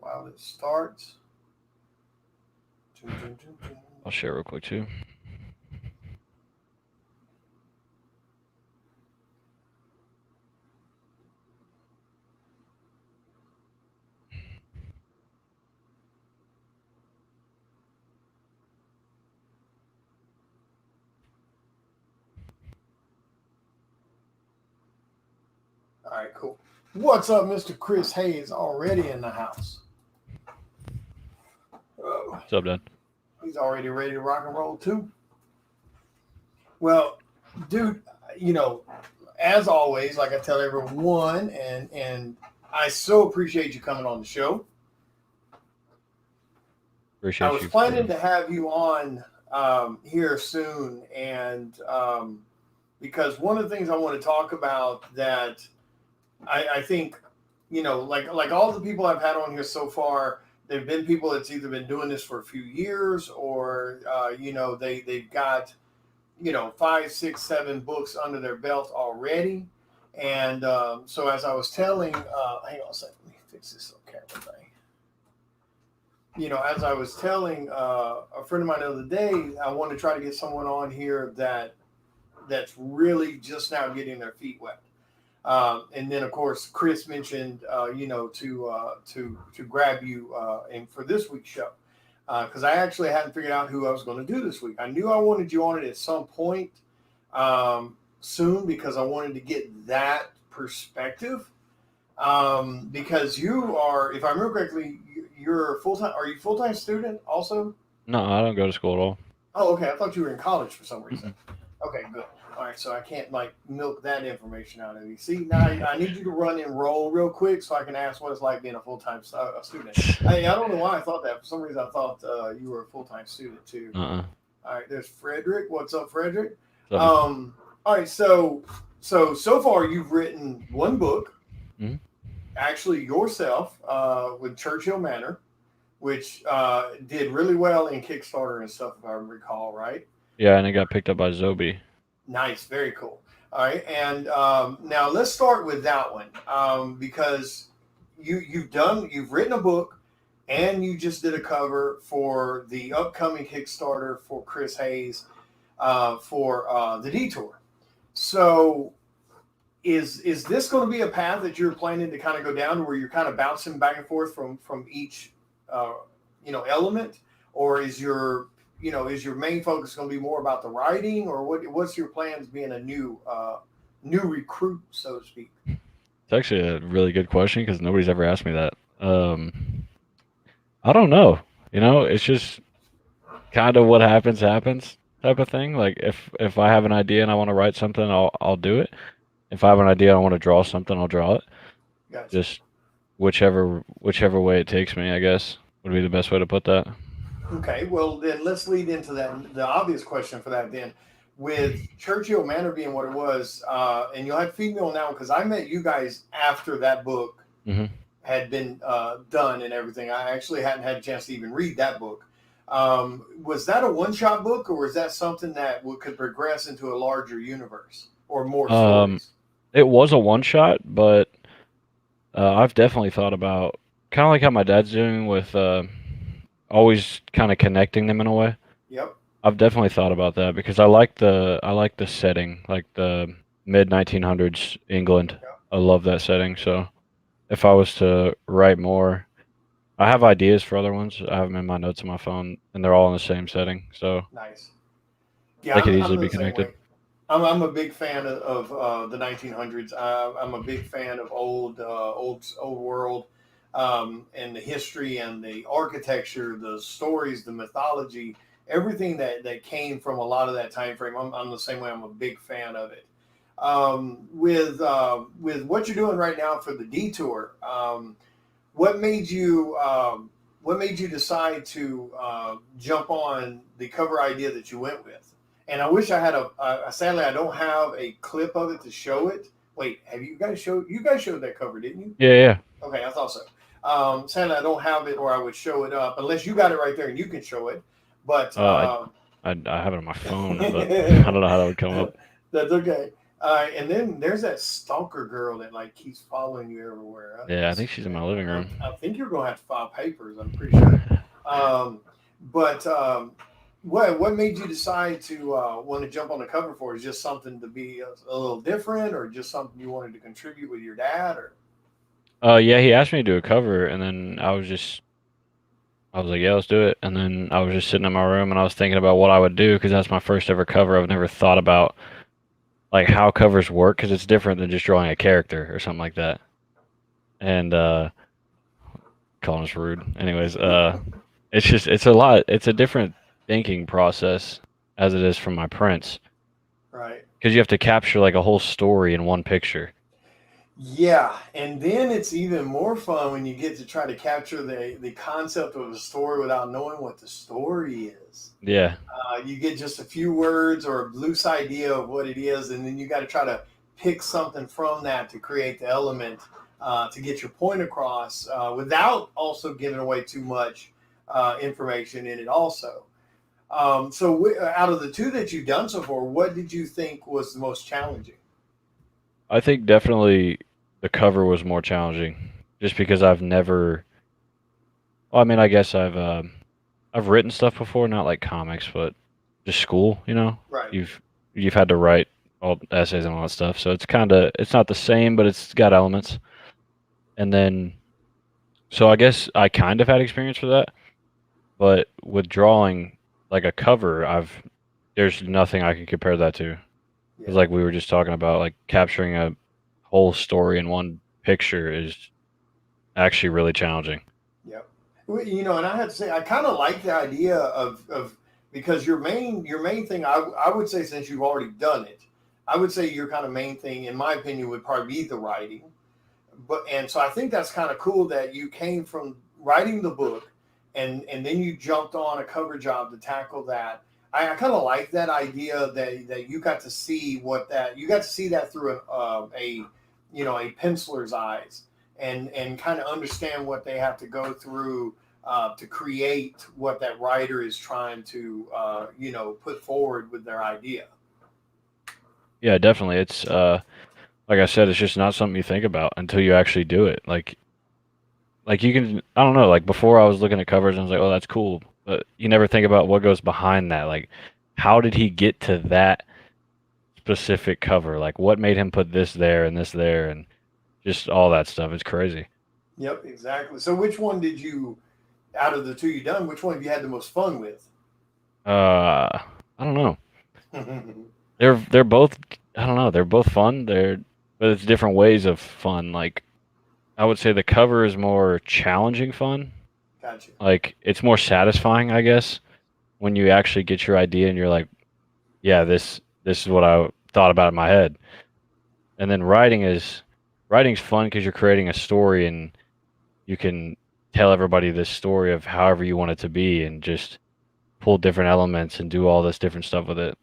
while it starts. I'll share real quick too. All right, cool. What's up, Mr. Chris Hayes? Already in the house. Oh, What's up, Dad? he's already ready to rock and roll too. Well, dude, you know, as always, like I tell everyone, and I so appreciate you coming on the show. I Appreciate was you for. planning to have you on here soon, and because one of the things I want to talk about that I think, like all the people I've had on here so far, there've been people that's either been doing this for a few years or they've got 5, 6, 7 books under their belt already. And so as I was telling, hang on a second, let me fix this little camera thing. As I was telling a friend of mine the other day, I want to try to get someone on here that's really just now getting their feet wet. And then, of course, Chris mentioned, to grab you and for this week's show, because I actually hadn't figured out who I was going to do this week. I knew I wanted you on it at some point soon because I wanted to get that perspective. Because you are, if I remember correctly, you're full time. Are you full time student also? No, I don't go to school at all. Oh, okay. I thought you were in college for some reason. Mm-mm. Okay, good. All right, so I can't like milk that information out of you. See, now I need you to run and roll real quick so I can ask what it's like being a full time student. I don't know why I thought that. For some reason, I thought you were a full time student too. Uh-uh. All right, there's Frederick. What's up, Frederick? What's up, man? All right, so far you've written one book, Mhm. actually yourself, with Churchill Manor, which did really well in Kickstarter and stuff, if I recall, right? Yeah, and it got picked up by Zobi. Nice, very cool. All right, and now let's start with that one because you've written a book and you just did a cover for the upcoming Kickstarter for Chris Hayes for the Detour. So is this going to be a path that you're planning to kind of go down to where you're kind of bouncing back and forth from each uh, element, or is your main focus going to be more about the writing, or what's your plans being a new recruit, so to speak? It's actually a really good question because nobody's ever asked me that. I don't know. It's just kind of what happens type of thing. Like if I have an idea and I want to write something, I'll do it. If I have an idea, I want to draw something, I'll draw it. Gotcha. Just whichever way it takes me, I guess, would be the best way to put that. Okay, well then let's lead into that. The obvious question for that then, with Churchill Manor being what it was, and you'll have to feed me on that one because I met you guys after that book Hmm. had been done and everything. I actually hadn't had a chance to even read that book. Was that a one shot book, or was that something that could progress into a larger universe or more Um, stories? it was a one shot, but I've definitely thought about kind of like how my dad's doing with always kind of connecting them in a way. Yep. I've definitely thought about that because I like the setting, like the mid 1900s England. Yep. I love that setting. So if I was to write more, I have ideas for other ones. I have them in my notes on my phone, and they're all in the same setting, so Nice. Yeah, they could I'm easily be the same way. connected. I'm a big fan of the 1900s. I'm a big fan of old world, and the history and the architecture, the stories, the mythology, everything that came from a lot of that time frame. I'm the same way. I'm a big fan of it. With what you're doing right now for the detour, what made you decide to jump on the cover idea that you went with? And I wish I had sadly I don't have a clip of it to show it. Wait, have you guys showed that cover, didn't you? Yeah, yeah. Okay, I thought so. Sadly I don't have it, or I would show it up unless you got it right there and you can show it. But Uh, I I have it on my phone, but I don't know how that would come up. that's okay. And then there's that stalker girl that like keeps following you everywhere. Yeah, I think she's in my living room. I think you're going to have to file papers. I'm pretty sure. Um, but what made you decide to want to jump on the cover for? Is just something to be a little different, or just something you wanted to contribute with your dad, or? Yeah, he asked me to do a cover, and then I was like, yeah, let's do it. And then I was just sitting in my room, and I was thinking about what I would do because that's my first ever cover. I've never thought about like how covers work because it's different than just drawing a character or something like that. And calling us rude. Anyways, it's a lot. It's a different thinking process as it is from my prints Right. because you have to capture like a whole story in one picture. Yeah, and then it's even more fun when you get to try to capture the concept of a story without knowing what the story is. Yeah, You get just a few words or a loose idea of what it is, and then you got to try to pick something from that to create the element to get your point across without also giving away too much information in it. Also, out of the two that you've done so far, what did you think was the most challenging? I think definitely the cover was more challenging just because I've never. Well, I mean, I guess I've written stuff before, not like comics, but just school. You know, Right. you've you've had to write all essays and all that stuff, so it's not the same, but it's got elements. And then so I guess I kind of had experience for that, but with drawing like a cover, I've there's nothing I can compare that to. Because Yeah. like we were just talking about, like capturing a whole story in one picture is actually really challenging. Yep. Well, and I had to say, I kind of like the idea of because your main thing, I would say, since you've already done it, I would say your kind of main thing, in my opinion, would probably be the writing. And so I think that's kind of cool that you came from writing the book, and then you jumped on a cover job to tackle that. I kind of like that idea that you got to see you got to see that through a penciler's eyes, and kind of understand what they have to go through to create what that writer is trying to put forward with their idea. Yeah, definitely. It's like I said, it's just not something you think about until you actually do it. Like you can, I don't know, like before I was looking at covers and I was like, oh, that's cool, but you never think about what goes behind that. Like, how did he get to that specific cover? Like, what made him put this there, and just all that stuff. It's crazy. Yep, exactly. So which one did you, out of the two you done, which one have you had the most fun with? I don't know. Gotcha. They're both. I don't know. They're both fun. But it's different ways of fun. Like I would say the cover is more challenging fun. Like it's more satisfying, I guess, when you actually get your idea and you're like, yeah, this is what I thought about in my head. And then writing's fun because you're creating a story and you can tell everybody this story of however you want it to be and just pull different elements and do all this different stuff with it.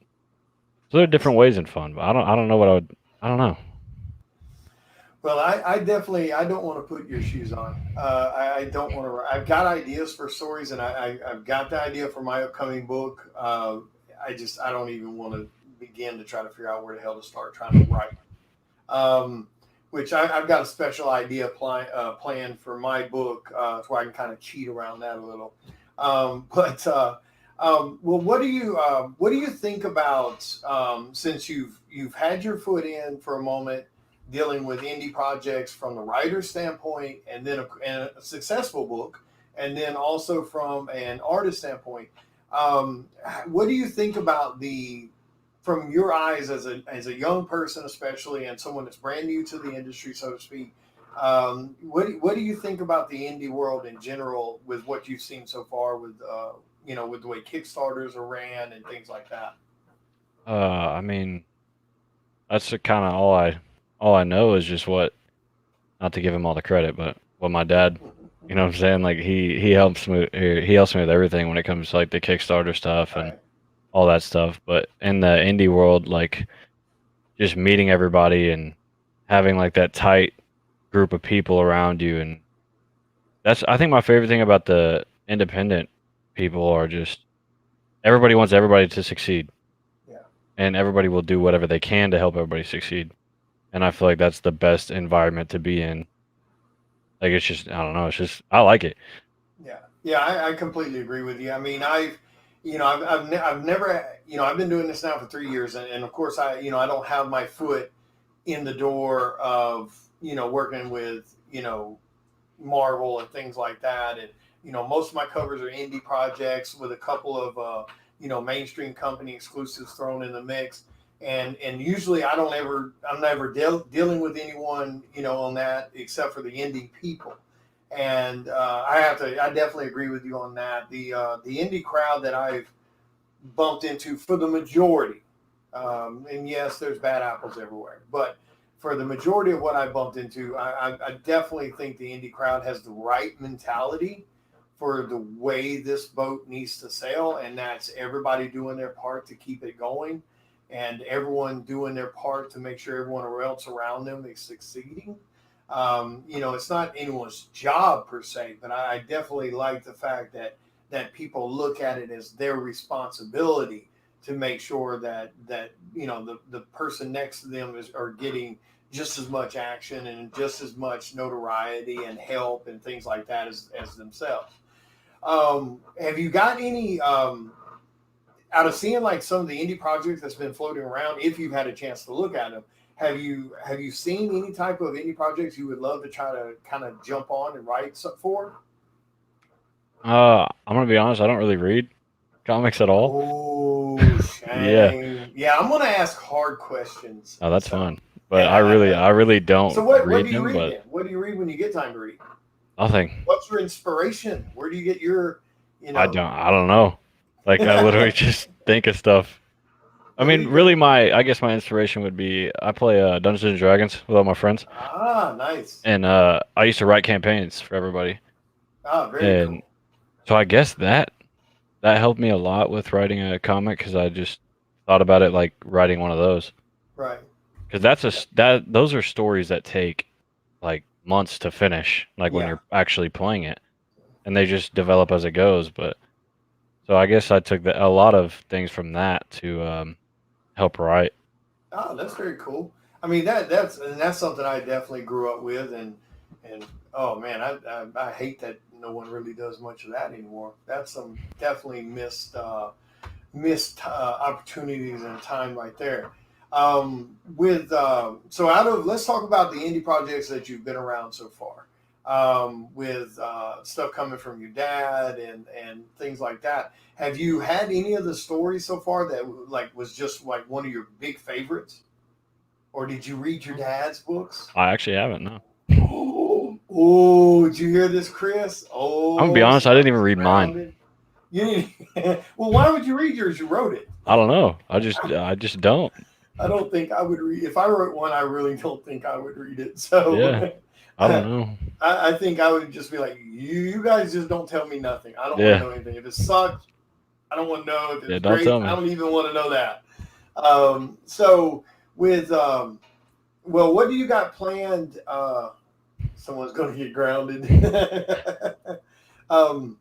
So there are different ways in fun, but I don't know what I don't know. Well, I definitely I don't want to put your shoes on. I don't want to. I've got ideas for stories, and I've got the idea for my upcoming book. I don't even want to begin to try to figure out where the hell to start trying to write. Um, which I've got a special idea planned for my book, so I can kind of cheat around that a little. Well, what do you think about since you've had your foot in for a moment, dealing with indie projects from the writer's standpoint, and then a successful book, and then also from an artist standpoint? Um, what do you think about from your eyes as a young person, especially, and someone that's brand new to the industry, so to speak? What do you think about the indie world in general with what you've seen so far with the way Kickstarters are ran and things like that? I mean, that's kind of all I know is just what not to give him all the credit, but what my dad, you know what I'm saying? Like he helps me with everything when it comes to like the Kickstarter stuff and Right. all that stuff. But in the indie world, like just meeting everybody and having like that tight group of people around you, and that's I think my favorite thing about the independent people are just everybody wants everybody to succeed. Yeah. and everybody will do whatever they can to help everybody succeed. And I feel like that's the best environment to be in. Like it's just, I don't know, it's just I like it. Yeah, yeah, I completely agree with you. I mean, I've never, I've been doing this now for 3 years, and of course, I don't have my foot in the door of, working with, Marvel and things like that, and most of my covers are indie projects with a couple of, mainstream company exclusives thrown in the mix. And usually I'm never dealing with anyone, on that except for the indie people. And I definitely agree with you on that. The indie crowd that I've bumped into for the majority, and yes, there's bad apples everywhere, but for the majority of what I bumped into, I definitely think the indie crowd has the right mentality for the way this boat needs to sail, and that's everybody doing their part to keep it going, and everyone doing their part to make sure everyone else around them is succeeding. It's not anyone's job per se, but I definitely like the fact that people look at it as their responsibility to make sure that the person next to them are getting just as much action and just as much notoriety and help and things like that as themselves. Have you got any out of seeing like some of the indie projects that's been floating around? If you've had a chance to look at them, have you seen any type of indie projects you would love to try to kind of jump on and write something for? I'm gonna be honest, I don't really read comics at all. Oh, Yeah. shame. Yeah, I'm gonna ask hard questions. Oh, that's So, fun. But I really so don't what read do you them, read but then? What do you read when you get time to read? nothing. What's your inspiration? Where do you get your, you I know? don't I don't know. Like I literally just think of stuff. I There mean, you really go. I guess my inspiration would be I play Dungeons and Dragons with all my friends, Ah, nice. and I used to write campaigns for everybody. Ah, very And cool. so I guess that helped me a lot with writing a comic because I just thought about it like writing one of those. Right. Because that those are stories that take like months to finish, like when Yeah. you're actually playing it, and they just develop as it goes. But so I guess I took a lot of things from that to help write. Oh, that's very cool. I mean that's something I definitely grew up with, and oh man, I hate that no one really does much of that anymore. That's some definitely missed opportunities and time right there. With so out of let's talk about the indie projects that you've been around so far. With stuff coming from your dad and things like that. Have you had any of the stories so far that like was just like one of your big favorites, or did you read your dad's books? I actually haven't. No, Oh, did you hear this, Chris? I'm gonna be Oh, honest. I didn't even somebody's read mine. grounded. You need, well, why would you read yours? You wrote it. I don't know. I just don't. I don't think I would read. If I wrote one, I really don't think I would read it. Yeah, So I don't know. I think I would just be like, you guys just don't tell me nothing. I don't want to Yeah, know anything. If it sucks, I don't want to know. If yeah. it's Don't great, tell I me. don't even want to know that. So with well, what do you got planned? Someone's going to get grounded. um,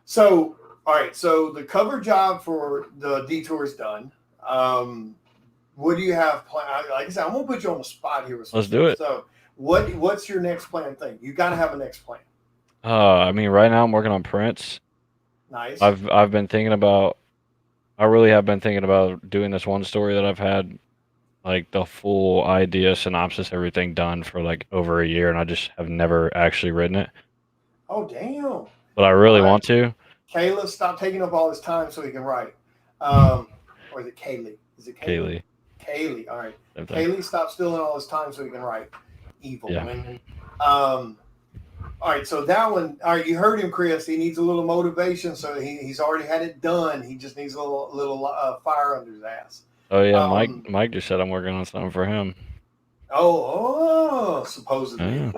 so all right. So the cover job for the detour is done. Um, what do you have planned? Like I said, I'm gonna put you on the spot here with some Let's do stuff. it. So what's your next plan thing? You got to have a next plan. I mean, right now I'm working on Prince. Nice. I've been thinking about. I really have been thinking about doing this one story that I've had like the full idea, synopsis, everything done for like over a year, and I just have never actually written it. Oh damn. All But I really right. want to. Kayla, stop taking up all his time so he can write. Or is it Kaylee? Is it Kaylee? Kaylee, Kaylee. All right. same thing. Kaylee, stop stealing all his time so he can write. Evil Yeah. women. All right, so that one. All right, you heard him, Chris. He needs a little motivation, so he's already had it done. He just needs a little fire under his ass. Oh yeah, Um, Mike just said I'm working on something for him. supposedly. Yeah.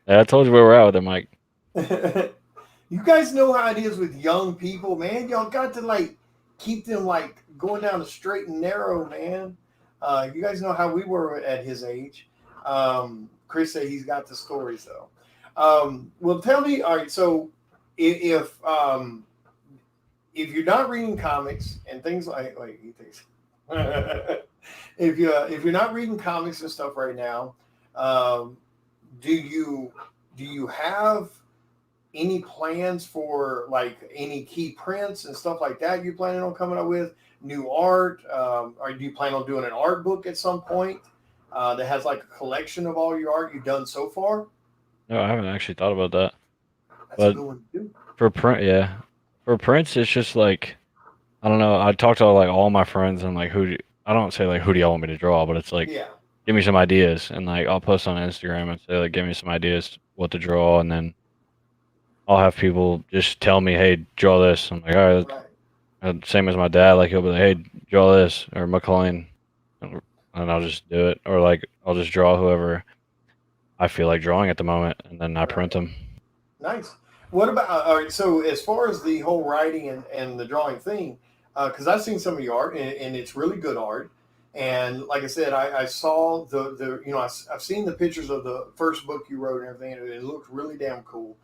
Yeah, I told you where we're at with it, Mike. You guys know how it is with young people, man. Y'all got to like keep them like going down the straight and narrow, man. You guys know how we were at his age. Chris said he's got the stories though. Well, tell me. All right, so if if you're not reading comics and things like he thinks if you're not reading comics and stuff right now, um, do you have any plans for like any key prints and stuff like that you planning on coming up with new art, or do you plan on doing an art book at some point that has like a collection of all your art you've done so far? No, I haven't actually thought about that. That's a But good one to do. for print, yeah, for prints, it's just like I don't know. I talk to like all my friends and like I don't say like who do y'all want me to draw, but it's like Yeah, give me some ideas and like I'll post on Instagram and say like give me some ideas what to draw and then I'll have people just tell me, hey, draw this. I'm like, all right. right. Same as my dad, like he'll be like, hey, draw this or McLean, and I'll just do it, or like I'll just draw whoever I feel like drawing at the moment, and then I Right. print them. Nice. What about all right? So as far as the whole writing and the drawing thing, because I've seen some of your art and it's really good art. And like I said, I saw the I've seen the pictures of the first book you wrote and everything, and it looked really damn cool.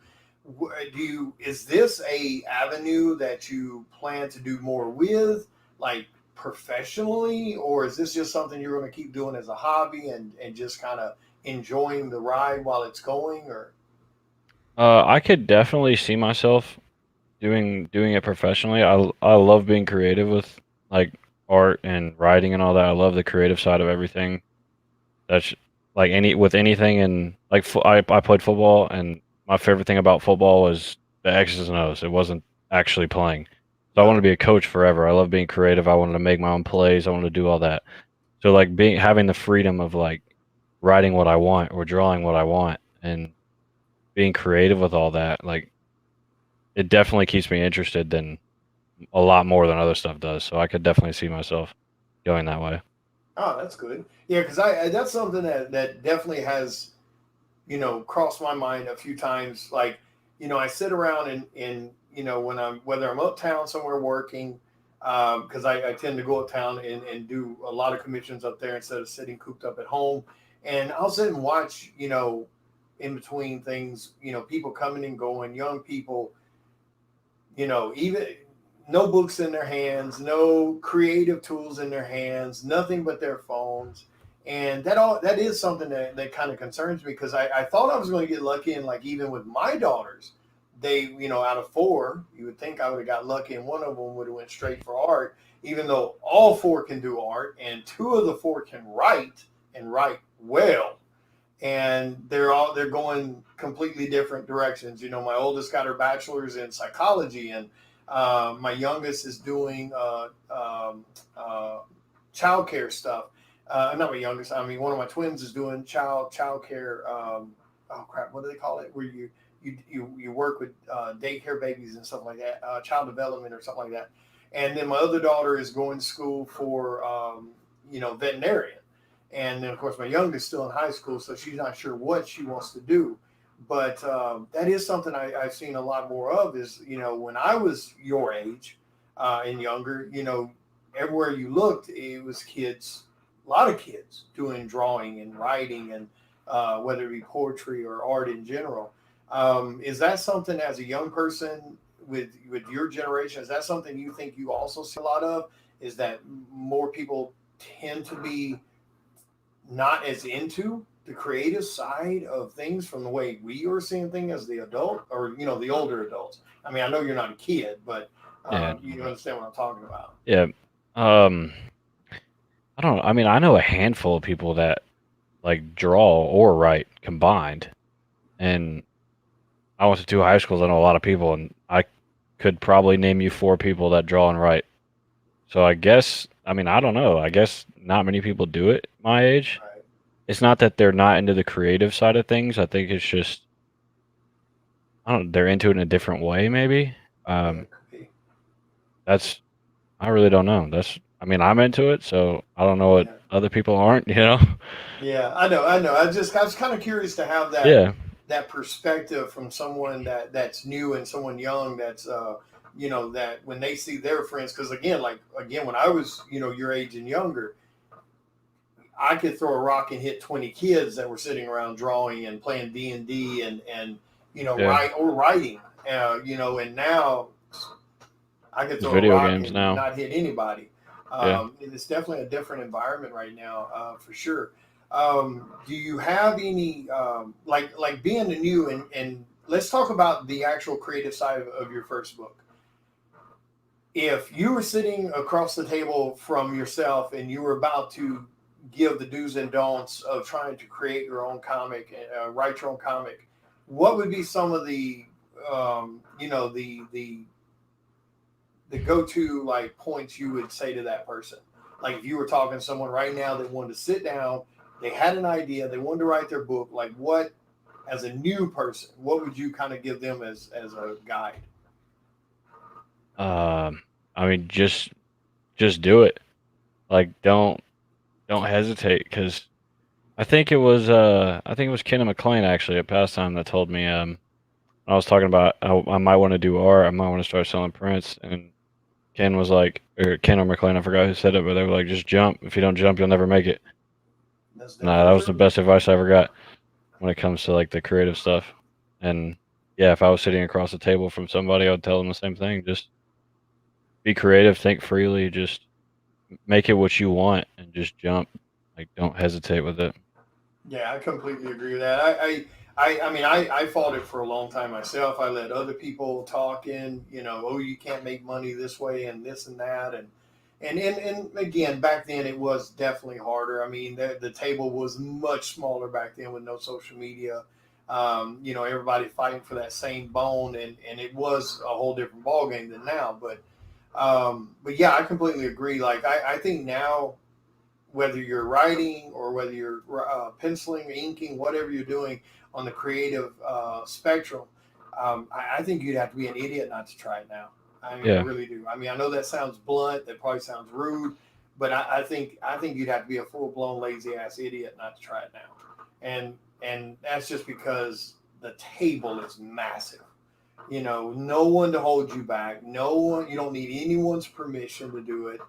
Is this a avenue that you plan to do more with, like professionally, or is this just something you're going to keep doing as a hobby and just kind of enjoying the ride while it's going, or I could definitely see myself doing it professionally. I love being creative with like art and writing and all that. I love the creative side of everything. That's like anything and like I played football and my favorite thing about football was the X's and O's. It wasn't actually playing. So I wanted to be a coach forever. I love being creative. I wanted to make my own plays. I wanted to do all that. So like having the freedom of like writing what I want or drawing what I want and being creative with all that, like it definitely keeps me interested than a lot more than other stuff does. So I could definitely see myself going that way. oh, that's good. Yeah, because I that's something that definitely has crossed my mind a few times. Like, I sit around and when whether I'm uptown somewhere working, because I tend to go uptown and do a lot of commissions up there instead of sitting cooped up at home. And I'll sit and watch, in between things, people coming and going, young people, even no books in their hands, no creative tools in their hands, nothing but their phones. And that is something that kind of concerns me because I thought I was going to get lucky and like even with my daughters, they, out of four, you would think I would have got lucky and one of them would have went straight for art, even though all four can do art and two of the four can write and write well, and they're going completely different directions. My oldest got her bachelor's in psychology, and my youngest is doing child care stuff. Not my youngest. I mean, one of my twins is doing child care. Oh crap! What do they call it? Where you work with daycare babies and stuff like that, child development or something like that. And then my other daughter is going to school for veterinarian. And then, of course, my youngest is still in high school, so she's not sure what she wants to do. But that is something I've seen a lot more of is, when I was your age and younger, everywhere you looked, it was kids, a lot of kids doing drawing and writing and whether it be poetry or art in general. Is that something as a young person with your generation, is that something you think you also see a lot of? Is that more people tend to be not as into the creative side of things from the way we are seeing things as the adult or the older adults? I mean, I know you're not a kid, but Yeah. you understand what I'm talking about. Yeah. Um, I don't know. I mean, I know a handful of people that like draw or write combined, and I went to two high schools. I know a lot of people, and I could probably name you four people that draw and write. So I guess, I mean, I don't know. I guess not many people do it my age. Right. It's not that they're not into the creative side of things. I think it's just, I don't know, they're into it in a different way, maybe. Yeah, Um, it could be. that's, I really don't know. I mean, I'm into it, so I don't know what Yeah. other people aren't, you know? Yeah, I know. I was kind of curious to have Yeah. that perspective from someone that's new and someone young that's that when they see their friends, because again when I was your age and younger, I could throw a rock and hit 20 kids that were sitting around drawing and playing D&D and Yeah. writing, and now I could It's throw a video rock games and now. not hit anybody. Yeah. It's definitely a different environment right now, for sure. Do you have any like being the new and let's talk about the actual creative side of your first book. If you were sitting across the table from yourself and you were about to give the do's and don'ts of trying to create your own comic, write your own comic, what would be some of the the go-to like points you would say to that person? Like if you were talking to someone right now that wanted to sit down, they had an idea, they wanted to write their book, like what, as a new person, what would you kind of give them as a guide? I mean, just do it. Like, don't hesitate, because I think it was Kenna McLean actually at Pastime that told me I was talking about I might want to do art, I might want to start selling prints, and Ken was like, or Ken or McLean, I forgot who said it, but they were like, just jump. If you don't jump, you'll never make it. That's Nah, definitely that was the true. best advice I ever got when it comes to like the creative stuff. And yeah, if I was sitting across the table from somebody, I would tell them the same thing. Just be creative, think freely, just make it what you want, and just jump. Like, don't hesitate with it. Yeah, I completely agree with that. I mean, I fought it for a long time myself. I let other people talk in, oh, you can't make money this way and this and that. And again, back then it was definitely harder. I mean, the table was much smaller back then with no social media. Everybody fighting for that same bone, and it was a whole different ballgame than now. But yeah, I completely agree. Like, I think now, whether you're writing or whether you're penciling, inking, whatever you're doing on the creative spectrum, I think you'd have to be an idiot not to try it now. I mean, I Yeah, really do. I mean, I know that sounds blunt. That probably sounds rude, but I think you'd have to be a full blown lazy ass idiot not to try it now. And that's just because the table is massive. No one to hold you back. No one. You don't need anyone's permission to do it.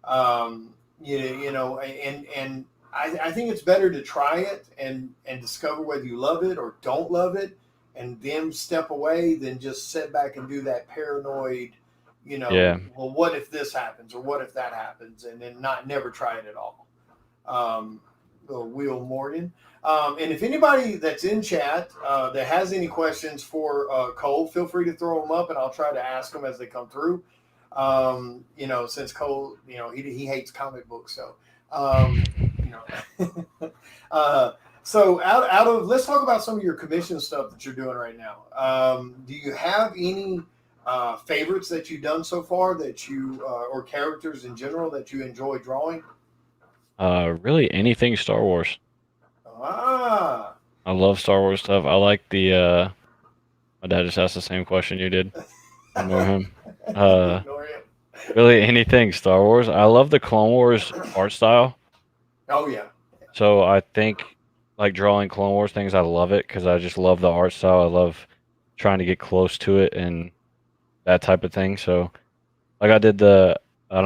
Um, and I think it's better to try it and discover whether you love it or don't love it, and then step away than just sit back and do that paranoid, yeah. well, what if this happens or what if that happens, and then not never try it at all. Um, Will Morgan. And if anybody that's in chat that has any questions for Cole, feel free to throw them up, and I'll try to ask them as they come through. Since Cole, he hates comic books, so you know. uh, so out of let's talk about some of your commission stuff that you're doing right now. Do you have any favorites that you've done so far that you or characters in general that you enjoy drawing? Really anything Star Wars. Ah, I love Star Wars stuff. I like the my dad just asked the same question you did. Ignore him. Uh, ignore him. really anything Star Wars. I love the Clone Wars art style. Oh yeah, So I think like drawing Clone Wars things, I love it because I just love the art style. I love trying to get close to it and that type of thing. So like I don't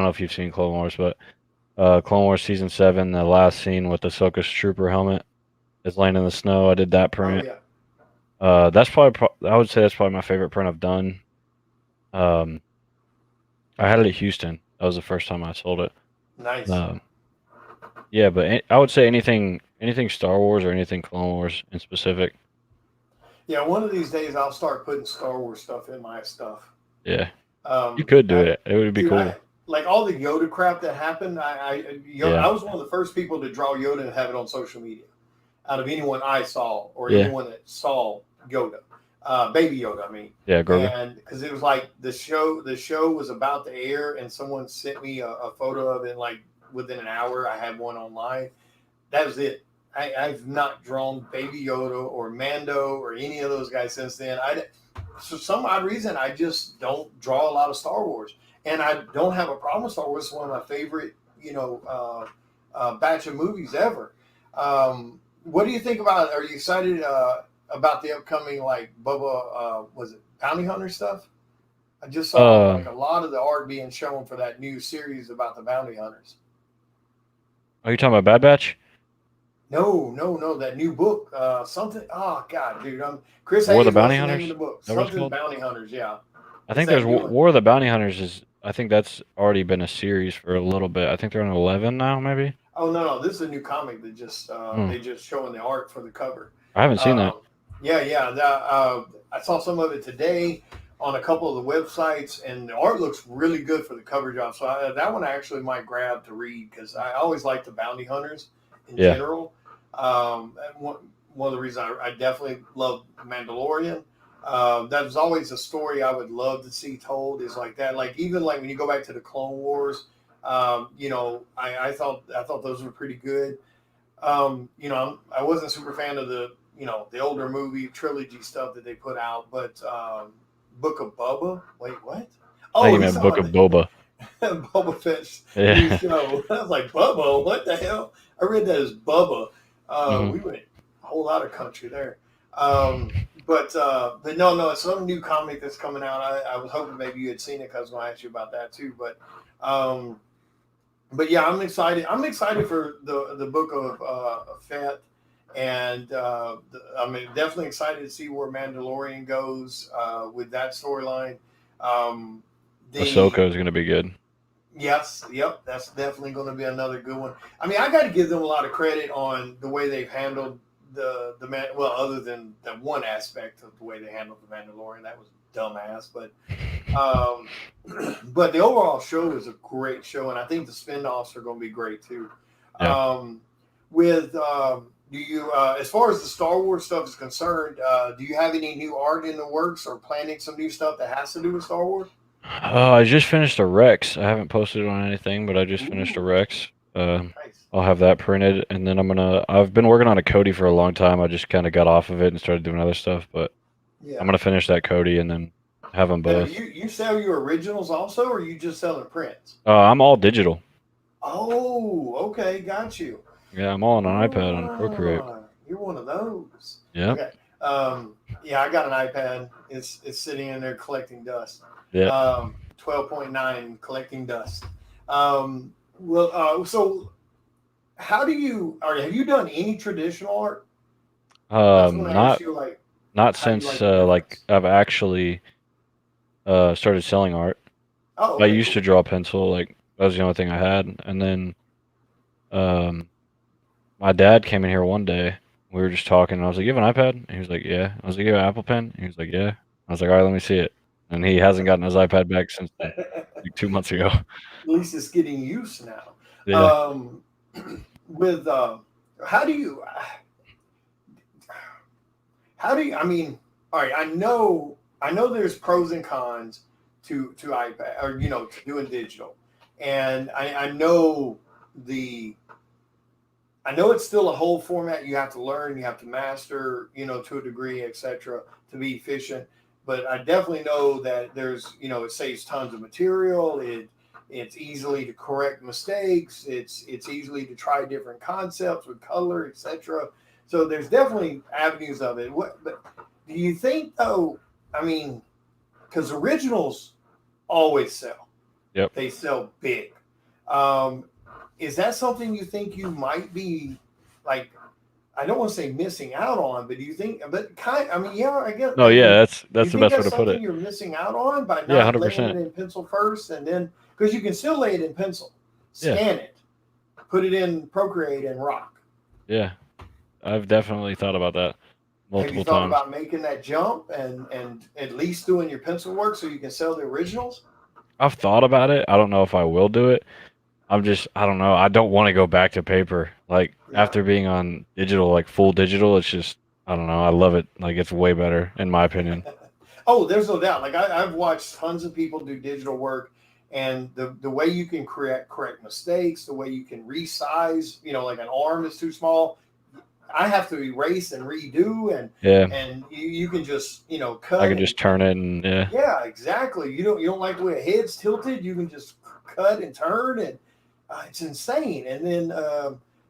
know if you've seen Clone Wars, but Clone Wars season 7, the last scene with the Ahsoka Trooper helmet is laying in the snow. I did that oh print. yeah. That's probably I would say that's probably my favorite print I've done. Um, I had it at Houston. That was the first time I sold it. Nice. Um, yeah, but I would say anything Star Wars or anything Clone Wars in specific. Yeah, one of these days I'll start putting Star Wars stuff in my stuff. Yeah, you could do it. It would be Dude, cool. like all the Yoda crap that happened. Yeah, I was one of the first people to draw Yoda and have it on social media, out of anyone I saw or yeah, anyone that saw Yoda, Baby Yoda. I mean, yeah, Grogu. and because it was like the show was about to air, and someone sent me a photo of it. Like within an hour, I had one online. That was it. I've not drawn Baby Yoda or Mando or any of those guys since then. For some odd reason, I just don't draw a lot of Star Wars, and I don't have a problem with Star Wars. It's one of my favorite, batch of movies ever. What do you think about? Are you excited about the upcoming like Bubba? Was it Bounty Hunter stuff? I just saw like a Um, lot of the art being shown for that new series about the bounty hunters. are you talking about Bad Batch? No, no, no. That new book, something. Oh God, dude, Chris War of the Hayes. What's Bounty the name Hunters? of Is the book? that what it's Something called? Bounty Hunters. Yeah. I think there's War of the Bounty Hunters is. I think that's already been a series for a little bit. I think they're on 11 now, maybe. Oh no, this is a new comic that just they just showing the art for the cover. I haven't seen that. Yeah. I saw some of it today on a couple of the websites, and the art looks really good for the cover job. So that one I actually might grab to read because I always like the bounty hunters in general. One of the reasons I definitely love Mandalorian. That was always a story I would love to see told. Is like that. Like even like when you go back to the Clone Wars, I thought those were pretty good. I wasn't a super fan of the older movie trilogy stuff that they put out, but Book of Boba. Wait, what? Oh, you meant Book of Boba. Boba Fett's new show. I was like, Bubba, what the hell? I read that as Bubba. We went a whole lot of country there. But no, it's some new comic that's coming out. I was hoping maybe you had seen it because I was going to ask you about that too. But yeah, I'm excited. I'm excited for the book of Fett, and I'm definitely excited to see where Mandalorian goes with that storyline. Ahsoka is going to be good. Yes, yep, that's definitely going to be another good one. I mean, I got to give them a lot of credit on the way they've handled the man. Well, other than that one aspect of the way they handled the Mandalorian, that was dumbass. But the overall show is a great show, and I think the spinoffs are going to be great too. Yeah. Do you, as far as the Star Wars stuff is concerned, do you have any new art in the works or planning some new stuff that has to do with Star Wars? I just finished a Rex. I haven't posted it on anything, but I just finished a Rex. Nice. I'll have that printed, and then I've been working on a Cody for a long time. I just kind of got off of it and started doing other stuff, but I'm gonna finish that Cody and then have them both. Now, you sell your originals also, or you just selling prints? I'm all digital. Oh, okay, got you. Yeah, I'm all on an iPad on Procreate. You're one of those. Yeah. Okay. I got an iPad. It's sitting in there collecting dust. Yeah. 12.9 collecting dust. So how do you, or have you done any traditional art? Not since I've actually started selling art. Oh, okay, I used to draw pencil, like that was the only thing I had. And then my dad came in here one day. We were just talking, and I was like, "You have an iPad?" And he was like, "Yeah." I was like, "You have an Apple Pen?" And he was like, "Yeah." I was like, "All right, let me see it." And he hasn't gotten his iPad back since like 2 months ago. At least it's getting used now. Yeah. How do you? I mean, all right. I know there's pros and cons to iPad or to doing digital, and I know it's still a whole format you have to learn, you have to master, to a degree, etc., to be efficient. But I definitely know that there's, it saves tons of material. It's easily to correct mistakes. It's easily to try different concepts with color, etc. So there's definitely avenues of it. But do you think though? I mean, because originals always sell. Yep. They sell big. Is that something you think you might be like? I don't want to say missing out on, but do you think? But I guess. No, yeah, that's the best way to put it. You're missing out on by not laying it in pencil first, and then because you can still lay it in pencil, scan it, put it in Procreate, and rock. Yeah, I've definitely thought about that multiple times. Have you thought about making that jump and at least doing your pencil work so you can sell the originals? I've thought about it. I don't know if I will do it. I don't know. I don't want to go back to paper. Like after being on digital, like full digital, it's just, I don't know. I love it. Like it's way better in my opinion. Oh, there's no doubt. Like I've watched tons of people do digital work, and the way you can correct mistakes, the way you can resize, like an arm is too small. I have to erase and redo, and you can just cut. I can just turn it and yeah, exactly. You don't like the way a head's tilted. You can just cut and turn, and it's insane. And then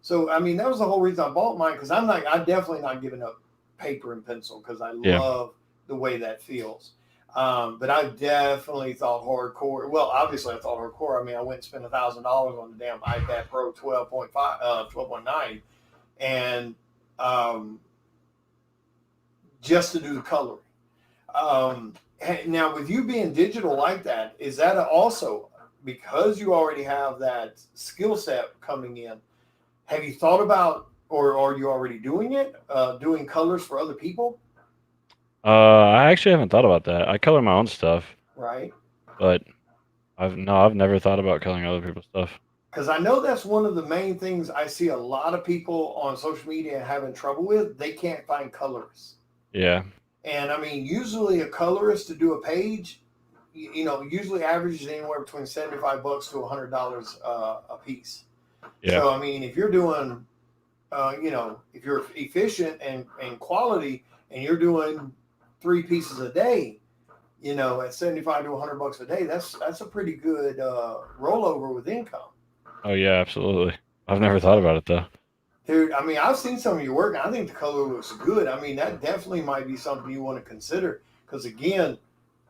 so I mean that was the whole reason I bought mine, because I'm definitely not giving up paper and pencil because I love the way that feels. But I definitely thought hardcore. Well, obviously I thought hardcore. I mean, I went and spent $1,000 on the damn iPad Pro 12.9, and just to do the coloring. Now, with you being digital like that, is that also because you already have that skill set coming in? Have you thought about, or are you already doing it, doing colors for other people? I actually haven't thought about that. I color my own stuff, Right. but I've never thought about coloring other people's stuff. Because I know that's one of the main things I see a lot of people on social media having trouble with. They can't find colorists. Yeah. And I mean, usually a colorist to do a page, usually averages anywhere between $75 to $100 a piece. Yeah. So I mean, if you're doing, if you're efficient and quality, and you're doing 3 pieces a day, at 75 to $100 a day, that's a pretty good rollover with income. Oh yeah, absolutely. I've never thought about it though. Dude, I mean, I've seen some of your work, and I think the color looks good. I mean, that definitely might be something you want to consider because, again,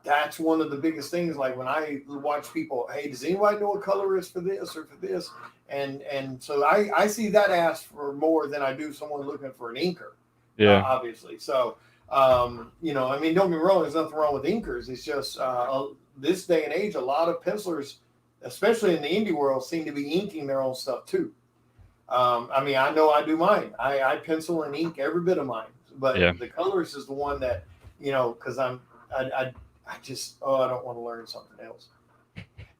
that's one of the biggest things. Like when I watch people, hey, does anybody know a colorist for this or for this? And so I see that ask for more than I do someone looking for an inker. Yeah. Obviously. So, I mean, don't get me wrong. There's nothing wrong with inkers. It's just this day and age, a lot of pencilers, especially in the indie world, seem to be inking their own stuff too. I mean, I know I do mine. I pencil and ink every bit of mine, but the colorist is the one that, because I don't want to learn something else.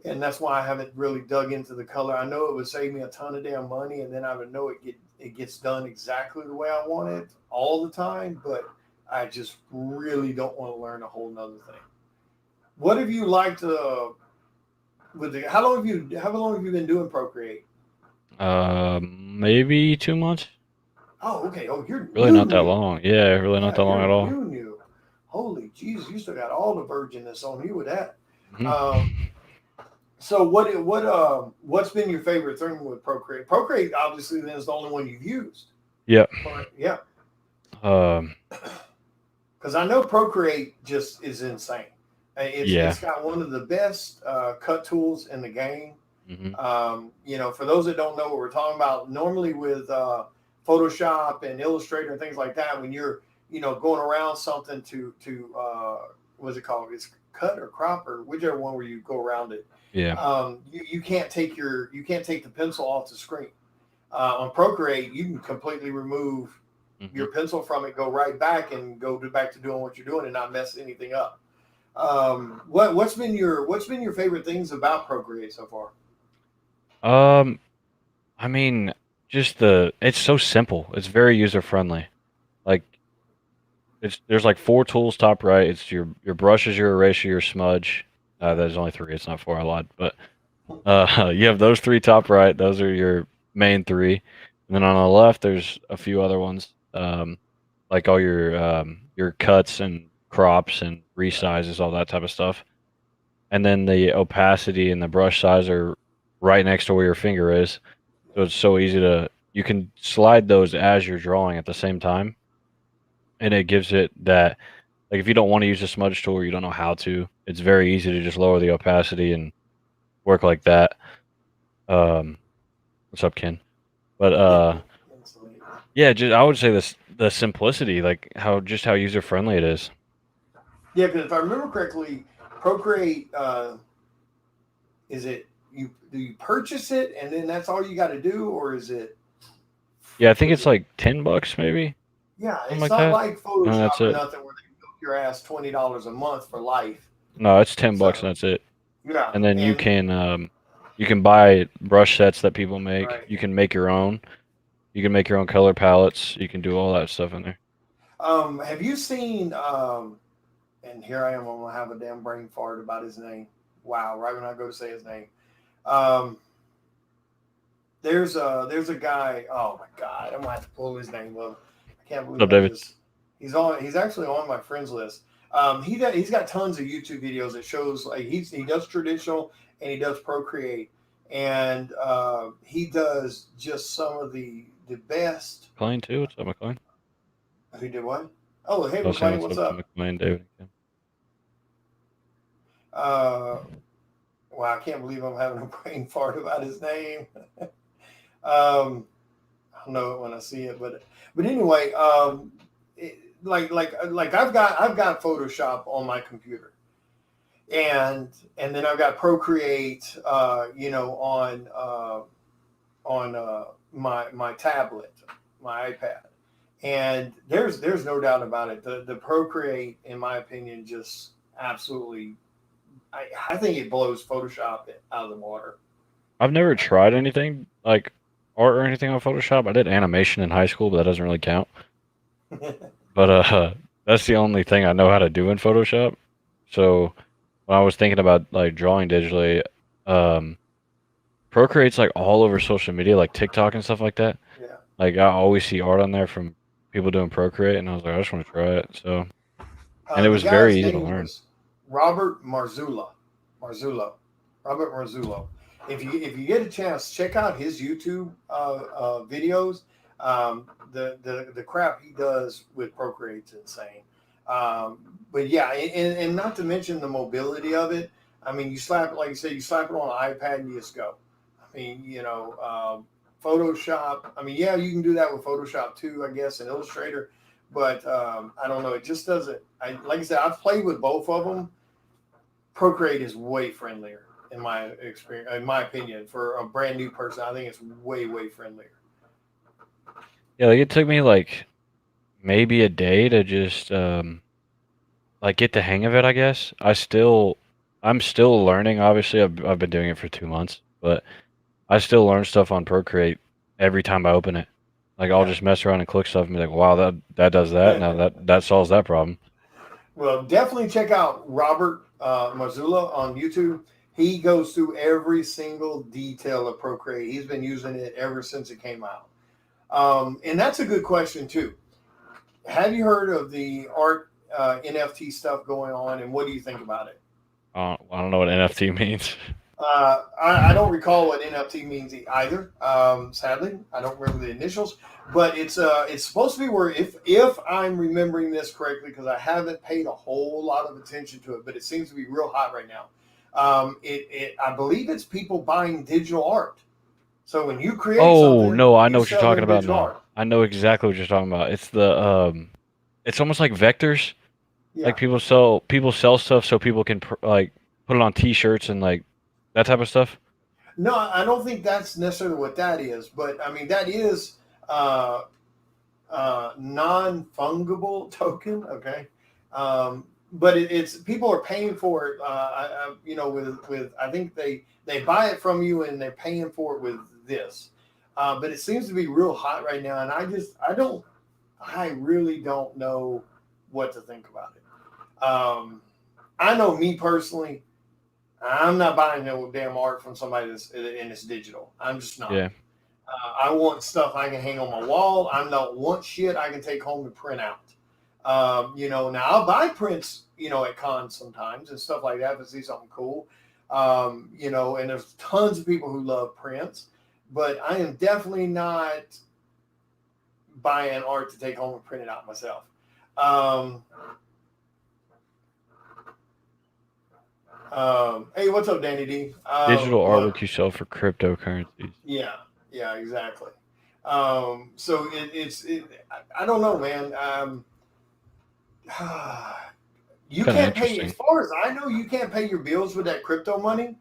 And that's why I haven't really dug into the color. I know it would save me a ton of damn money, and then I would know it gets done exactly the way I want it all the time, but I just really don't want to learn a whole nother thing. What have you liked how long have you been doing Procreate? Maybe 2 months. Oh, okay. Oh, you're really not that long. Yeah, really not that long at all. New. Holy Jesus, you still got all the virginness on you with that. Mm-hmm. So what's been your favorite thing with Procreate? Procreate obviously then is the only one you've used. Yeah. Yeah. Because I know Procreate just is insane. It's got one of the best cut tools in the game. Mm-hmm. For those that don't know what we're talking about, normally with Photoshop and Illustrator and things like that, when you're going around something to what's it called? It's cut or crop or whichever one where you go around it. Yeah. You can't take the pencil off the screen. On Procreate, you can completely remove your pencil from it, go right back, and go back to doing what you're doing and not mess anything up. What's been your favorite things about Procreate so far? I mean, it's so simple. It's very user friendly. Like there's like 4 tools top right. It's your brushes, your eraser, your smudge. There's only 3. It's not 4. I lied. But you have those 3 top right. Those are your main 3. And then on the left, there's a few other ones. Like all your cuts and crops and resizes, all that type of stuff. And then the opacity and the brush size are right next to where your finger is. So it's so easy you can slide those as you're drawing at the same time. And it gives it that, like if you don't want to use a smudge tool or you don't know how to, it's very easy to just lower the opacity and work like that. What's up, Ken? But yeah, I would say the simplicity, like how user friendly it is. Yeah, because if I remember correctly, Procreate do you purchase it and then that's all you got to do, or is it? Yeah, I think it's like $10 maybe. Yeah, it's not like Photoshop or nothing where they milk your ass $20 a month for life. No, it's $10 and that's it. Yeah, and then you can buy brush sets that people make. Right. You can make your own. You can make your own color palettes. You can do all that stuff in there. Have you seen? And here I am. I'm gonna have a damn brain fart about his name. Wow! Right when I go to say his name, there's a guy. Oh my God! I'm gonna have to pull his name up. I can't believe David. He's actually on my friends list. He's got tons of YouTube videos that shows like he does traditional and he does Procreate, and he does just some of the best. McLean too. What's up, McLean? Who did what? Oh, hey McLean, what's up? McLean, David. Wow, I can't believe I'm having a brain fart about his name. I'll know it when I see it, but anyway, like I've got Photoshop on my computer, and then I've got Procreate, on my tablet, my iPad, and there's no doubt about it. The Procreate, in my opinion, just absolutely, I think it blows Photoshop out of the water. I've never tried anything like art or anything on Photoshop. I did animation in high school, but that doesn't really count. But that's the only thing I know how to do in Photoshop. So when I was thinking about like drawing digitally, um, Procreate's like all over social media, like TikTok and stuff like that. Yeah. Like I always see art on there from people doing Procreate, and I was like, I just want to try it. So, and it The was very guy's easy to name learn. was Robert Marzullo. Robert Marzullo. If you get a chance, check out his YouTube videos. The crap he does with Procreate's insane. But yeah, and not to mention the mobility of it. I mean, you slap it, like you said, you slap it on an iPad and you just go. I mean, Photoshop. I mean, yeah, you can do that with Photoshop too, I guess, and Illustrator. But I don't know. It just doesn't. Like I said, I've played with both of them. Procreate is way friendlier in my experience, in my opinion, for a brand new person. I think it's way friendlier. Yeah, like it took me like maybe a day to just like get the hang of it, I guess. I'm still learning. Obviously, I've been doing it for 2 months, but I still learn stuff on Procreate every time I open it. Like I'll Yeah. just mess around and click stuff and be like, wow, that does that. Now that solves that problem. Well, definitely check out Robert Marzullo on YouTube. He goes through every single detail of Procreate. He's been using it ever since it came out. And that's a good question too. Have you heard of the art NFT stuff going on, and what do you think about it? I don't know what NFT means. I don't recall what NFT means either. Sadly, I don't remember the initials, but it's supposed to be where, if I'm remembering this correctly, because I haven't paid a whole lot of attention to it, but it seems to be real hot right now. I believe it's people buying digital art. So when you create Oh something, no, I you know what you're sell their talking about digital now. art. I know exactly what you're talking about. It's almost like vectors. Like Yeah. people sell stuff so people can like put it on T-shirts and like that type of stuff. No, I don't think that's necessarily what that is, but I mean that is uh, non-fungible token. Okay, but it's people are paying for it. With I think they buy it from you and they're paying for it with this. But it seems to be real hot right now, and I really don't know what to think about it. I know me personally. I'm not buying no damn art from somebody that's and it's digital. I'm just not. Yeah. I want stuff I can hang on my wall. I don't want shit I can take home and print out. Now I'll buy prints, at cons sometimes and stuff like that if I see something cool. And there's tons of people who love prints, but I am definitely not buying art to take home and print it out myself. Hey, what's up, Danny D? Digital Look, artwork you sell for cryptocurrencies. yeah, exactly. So I don't know, man. You Kind of can't pay, as interesting. far as I know, you can't pay your bills with that crypto money.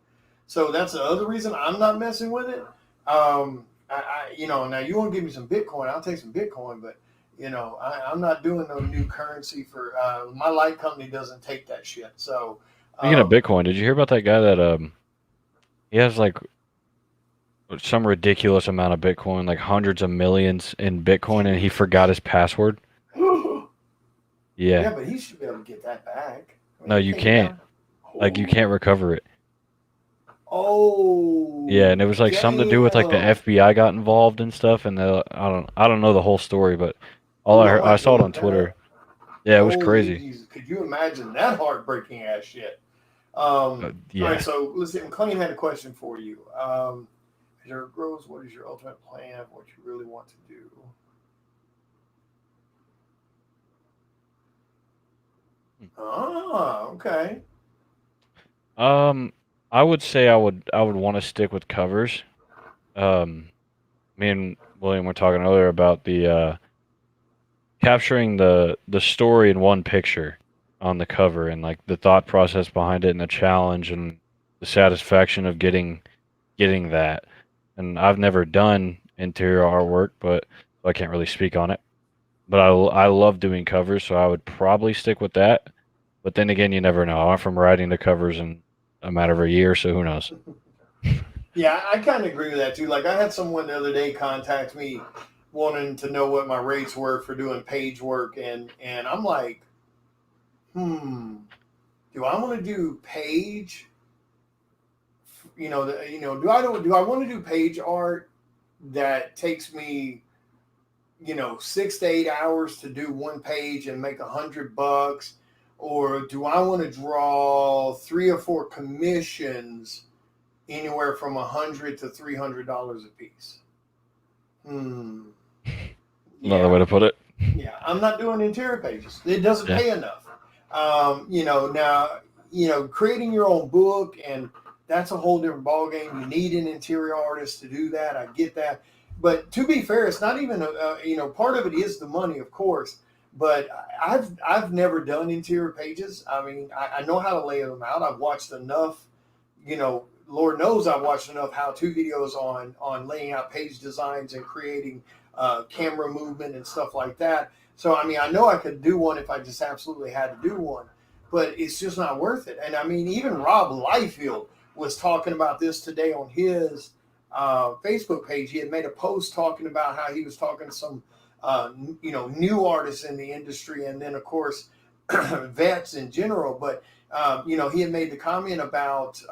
So that's the other reason I'm not messing with it. Now you want to give me some Bitcoin, I'll take some Bitcoin, but I'm not doing no new currency for my light company doesn't take that shit. So, Speaking of um, Bitcoin, did you hear about that guy that he has like some ridiculous amount of Bitcoin, like hundreds of millions in Bitcoin, and he forgot his password? yeah, Yeah. but he should be able to get that back. I mean, No, he you can't get can't. that. Like you Oh, can't recover it. Yeah, oh, and it was like something to do with like the damn. FBI got involved and stuff, and I don't know the whole story, but all Ooh, I I'm heard, gonna I have to saw it on look that Twitter. up. Yeah, it was Holy crazy. Jesus. Could you imagine that heartbreaking ass shit? All right, Yeah. so listen, McLean had a question for you. As your grows, what is your ultimate plan? What you really want to do? Ah, okay. Um, I would say I would want to stick with covers. Um, Me and William were talking earlier about the capturing the story in one picture. on the cover and like the thought process behind it and the challenge and the satisfaction of getting that. And I've never done interior artwork, but I can't really speak on it. But I love doing covers, so I would probably stick with that. But then again, you never know. I went from writing the covers in a matter of a year, so who knows? Yeah, I kind of agree with that too. Like I had someone the other day contact me wanting to know what my rates were for doing page work, and I'm like, do I want to do page? Do I want to do page art that takes me 6 to 8 hours to do one page and make $100, or do I want to draw 3 or 4 commissions anywhere from $100 to $300 a piece? Another way to put it. Yeah, I'm not doing interior pages. It doesn't pay enough. Now, creating your own book, and that's a whole different ballgame. You need an interior artist to do that. I get that. But to be fair, it's not even part of it is the money, of course. But I've never done interior pages. I mean, I know how to lay them out. I've watched enough, Lord knows I've watched enough how-to videos on laying out page designs and creating camera movement and stuff like that. So, I mean, I know I could do one if I just absolutely had to do one, but it's just not worth it. And I mean, even Rob Liefeld was talking about this today on his Facebook page. He had made a post talking about how he was talking to some, new artists in the industry, and then of course vets in general. But he had made the comment about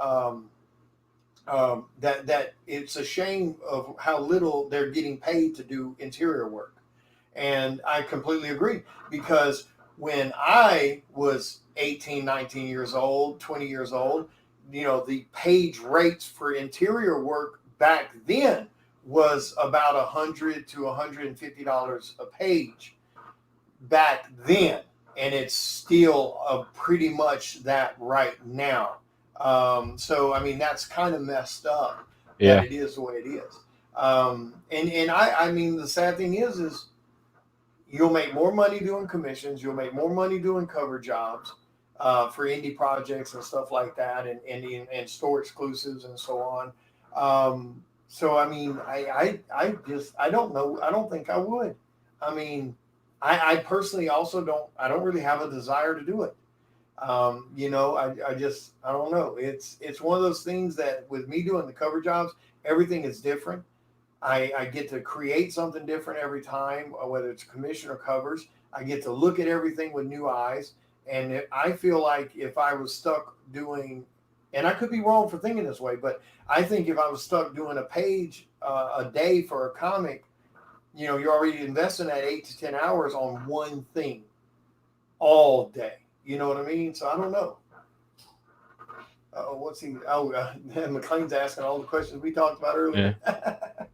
that it's a shame of how little they're getting paid to do interior work, and I completely agree, because when I was 18, 19 years old, 20 years old, the page rates for interior work back then was about $100 to $150 a page back then. And it's still pretty much that right now. So, I mean, that's kind of messed up that it is the way it is. I mean, the sad thing is you'll make more money doing commissions. You'll make more money doing cover jobs for indie projects and stuff like that, and store exclusives and so on. So, I mean, I don't know. I don't think I would. I mean, I personally also don't really have a desire to do it. I don't know. It's one of those things that with me doing the cover jobs, everything is different. I get to create something different every time, whether it's commission or covers. I get to look at everything with new eyes. And I feel like if I was stuck doing, and I could be wrong for thinking this way, but I think if I was stuck doing a page a day for a comic, you're already investing that 8 to 10 hours on one thing all day. You know what I mean? So I don't know. What's he? McLean's asking all the questions we talked about earlier.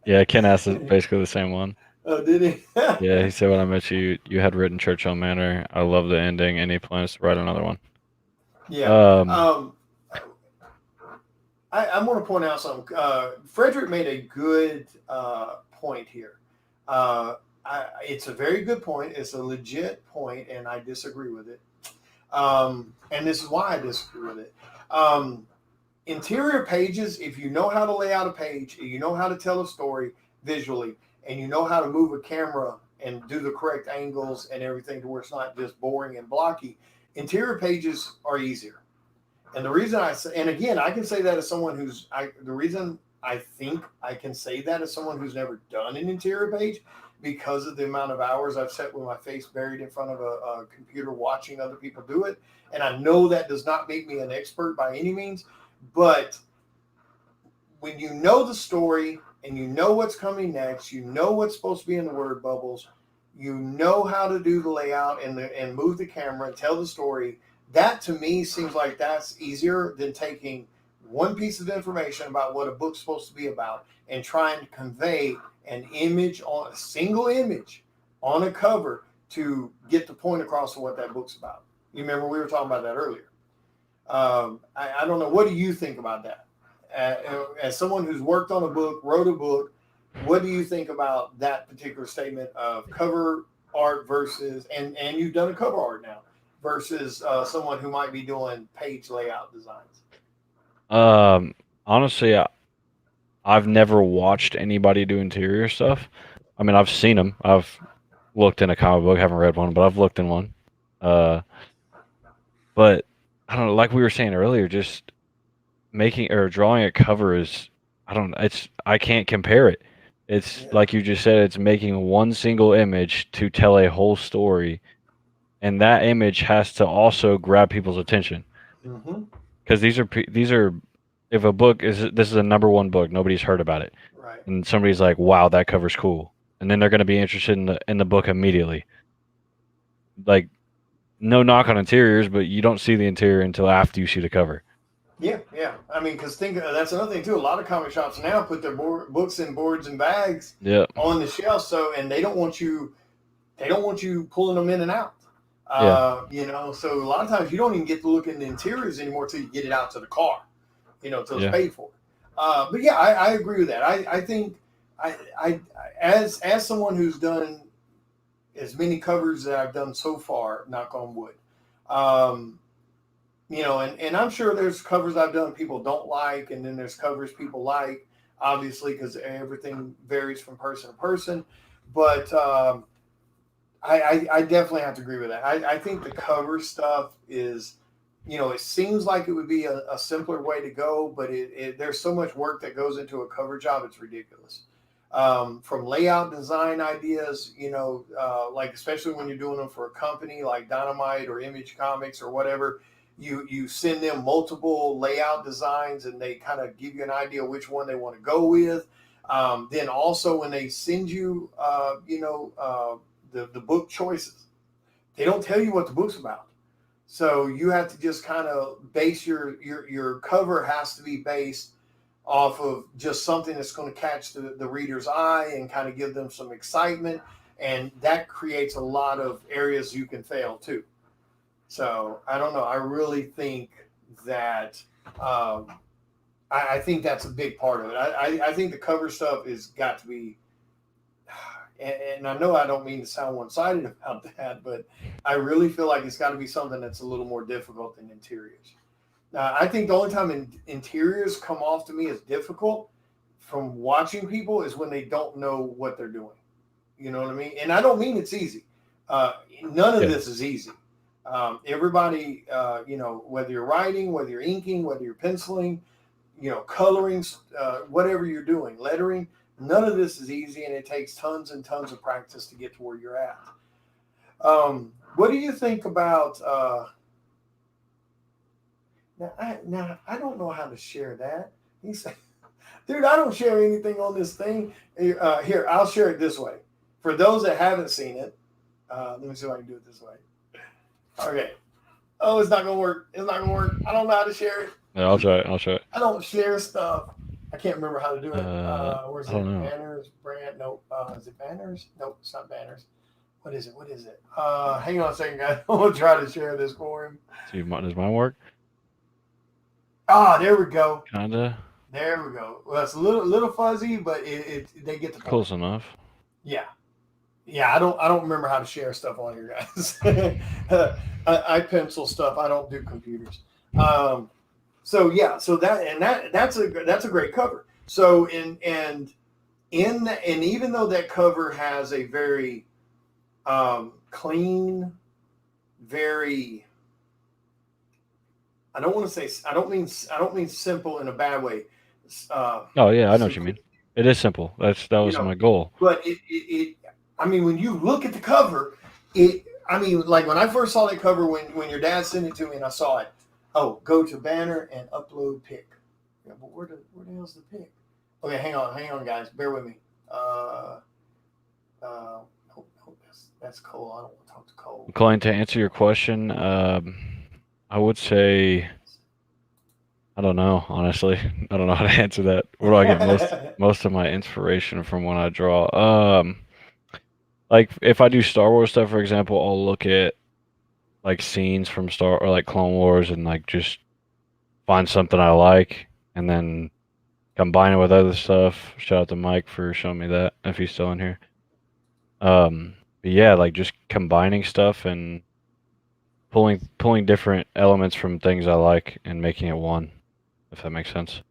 Yeah, Ken asked basically the same one. Oh, did he? Yeah, he said when I met you, you had written Churchill Manor. I love the ending. Any plans to write another one? Yeah. I want to point out something. Frederick made a good point here. It's a very good point. It's a legit point, and I disagree with it. And this is why I disagree with it. Interior pages, if you know how to lay out a page, you know how to tell a story visually, and you know how to move a camera and do the correct angles and everything to where it's not just boring and blocky, interior pages are easier. And the reason I say, and again, I can say that as someone the reason I think I can say that as someone who's never done an interior page, because of the amount of hours I've sat with my face buried in front of a computer watching other people do it. And I know that does not make me an expert by any means, but when you know the story and you know what's coming next, you know what's supposed to be in the word bubbles, you know how to do the layout and move the camera and tell the story, that to me seems like that's easier than taking one piece of information about what a book's supposed to be about and trying to convey an image, on a single image on a cover to get the point across of what that book's about. You remember we were talking about that earlier. I don't know. What do you think about that? As someone who's worked on a book, wrote a book, what do you think about that particular statement of cover art versus, and you've done a cover art now, versus someone who might be doing page layout designs? Honestly, I've never watched anybody do interior stuff. I mean, I've seen them. I've looked in a comic book, haven't read one, but I've looked in one. But I don't know, like we were saying earlier, just making or drawing a cover is, I don't know, I can't compare it. It's like you just said, it's making one single image to tell a whole story, and that image has to also grab people's attention. Mm-hmm. Because these are, if a book is this is a number one book, nobody's heard about it, Right. and somebody's like, "Wow, that cover's cool," and then they're going to be interested in the book immediately. Like, no knock on interiors, but you don't see the interior until after you see the cover. Yeah, yeah. I mean, because that's another thing too. A lot of comic shops now put their books in boards and bags on the shelf, and they don't want you pulling them in and out. You know, so a lot of times you don't even get to look in the interiors anymore till you get it out to the car. You know, till it's paid for. But yeah, I agree with that. I think I as someone who's done as many covers that I've done so far, knock on wood. You know, and I'm sure there's covers I've done people don't like, and then there's covers people like, obviously, because everything varies from person to person. But I definitely have to agree with that. I think the cover stuff is, you know, it seems like it would be a simpler way to go, but there's so much work that goes into a cover job, it's ridiculous. From layout design ideas, you know, like especially when you're doing them for a company like Dynamite or Image Comics or whatever, you send them multiple layout designs and they kind of give you an idea which one they want to go with. Then also when they send you, the book choices, they don't tell you what the book's about. So you have to just kind of base your cover has to be based off of just something that's going to catch the reader's eye and kind of give them some excitement. And that creates a lot of areas you can fail too. So I don't know. I really think that I think that's a big part of it. I think the cover stuff is got to be, and I know I don't mean to sound one-sided about that, but I really feel like it's got to be something that's a little more difficult than interiors. Now, I think the only time interiors come off to me as difficult from watching people is when they don't know what they're doing. You know what I mean? And I don't mean it's easy. None of this is easy. Everybody, you know, whether you're writing, whether you're inking, whether you're penciling, you know, coloring, whatever you're doing, lettering, none of this is easy, and it takes tons and tons of practice to get to where you're at. What do you think about? Now I don't know how to share that. He said, "Dude, I don't share anything on this thing. Here, I'll share it this way. For those that haven't seen it, let me see if I can do it this way. Okay. Oh, it's not gonna work. It's not gonna work. I don't know how to share it. Yeah, I'll try it. I don't share stuff. I can't remember how to do it. Where's it? Banners, brand. Nope. Is it banners? Nope, it's not banners. What is it? Hang on a second, guys. I'm gonna try to share this for him. See, does mine work? Ah, there we go. Kinda. There we go. Well, it's a little fuzzy, but they get the point. Close enough. Yeah. Yeah, I don't remember how to share stuff on here, guys. I pencil stuff. I don't do computers. So that's a great cover. So and even though that cover has a very clean, very, I don't mean simple in a bad way. Oh yeah, I know what you mean. It is simple. That was my goal. But it I mean, when you look at the cover, like when I first saw that cover, when your dad sent it to me and I saw it, oh, go to banner and upload pic. Yeah, but where the hell's the pic? Okay, hang on, guys, bear with me. No, that's Cole. I don't want to talk to Cole. Klein, to answer your question, I would say, I don't know, honestly. I don't know how to answer that. Where do I get most of my inspiration from when I draw? Like if I do Star Wars stuff, for example, I'll look at like scenes from like Clone Wars and like just find something I like and then combine it with other stuff. Shout out to Mike for showing me that if he's still in here. But yeah, like just combining stuff and pulling different elements from things I like and making it one, if that makes sense.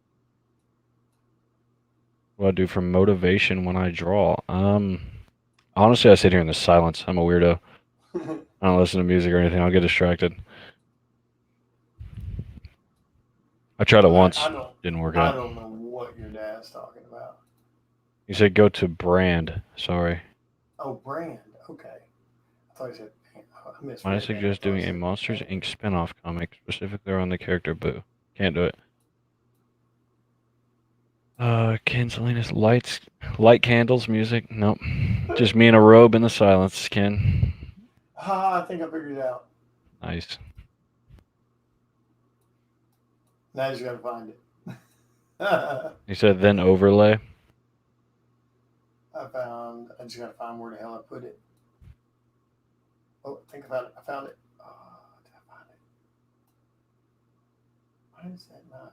What I do for motivation when I draw? Honestly, I sit here in the silence. I'm a weirdo. I don't listen to music or anything. I'll get distracted. I tried it once. Didn't work I out. don't know what your dad's talking about. You said go to brand. Sorry. Oh, brand. Okay. I thought you said. I misread Might I that. suggest I thought doing you a said Monsters brand. Inc. spin-off comic specifically around the character Boo? Can't do it. Ken Salinas, light candles, music. Nope. Just me in a robe in the silence, Ken. I think I figured it out. Nice. Now you just gotta find it. You said then overlay. I just gotta find where the hell I put it. Oh, I think I found it. I found it. Oh, did I find it? Why is that not?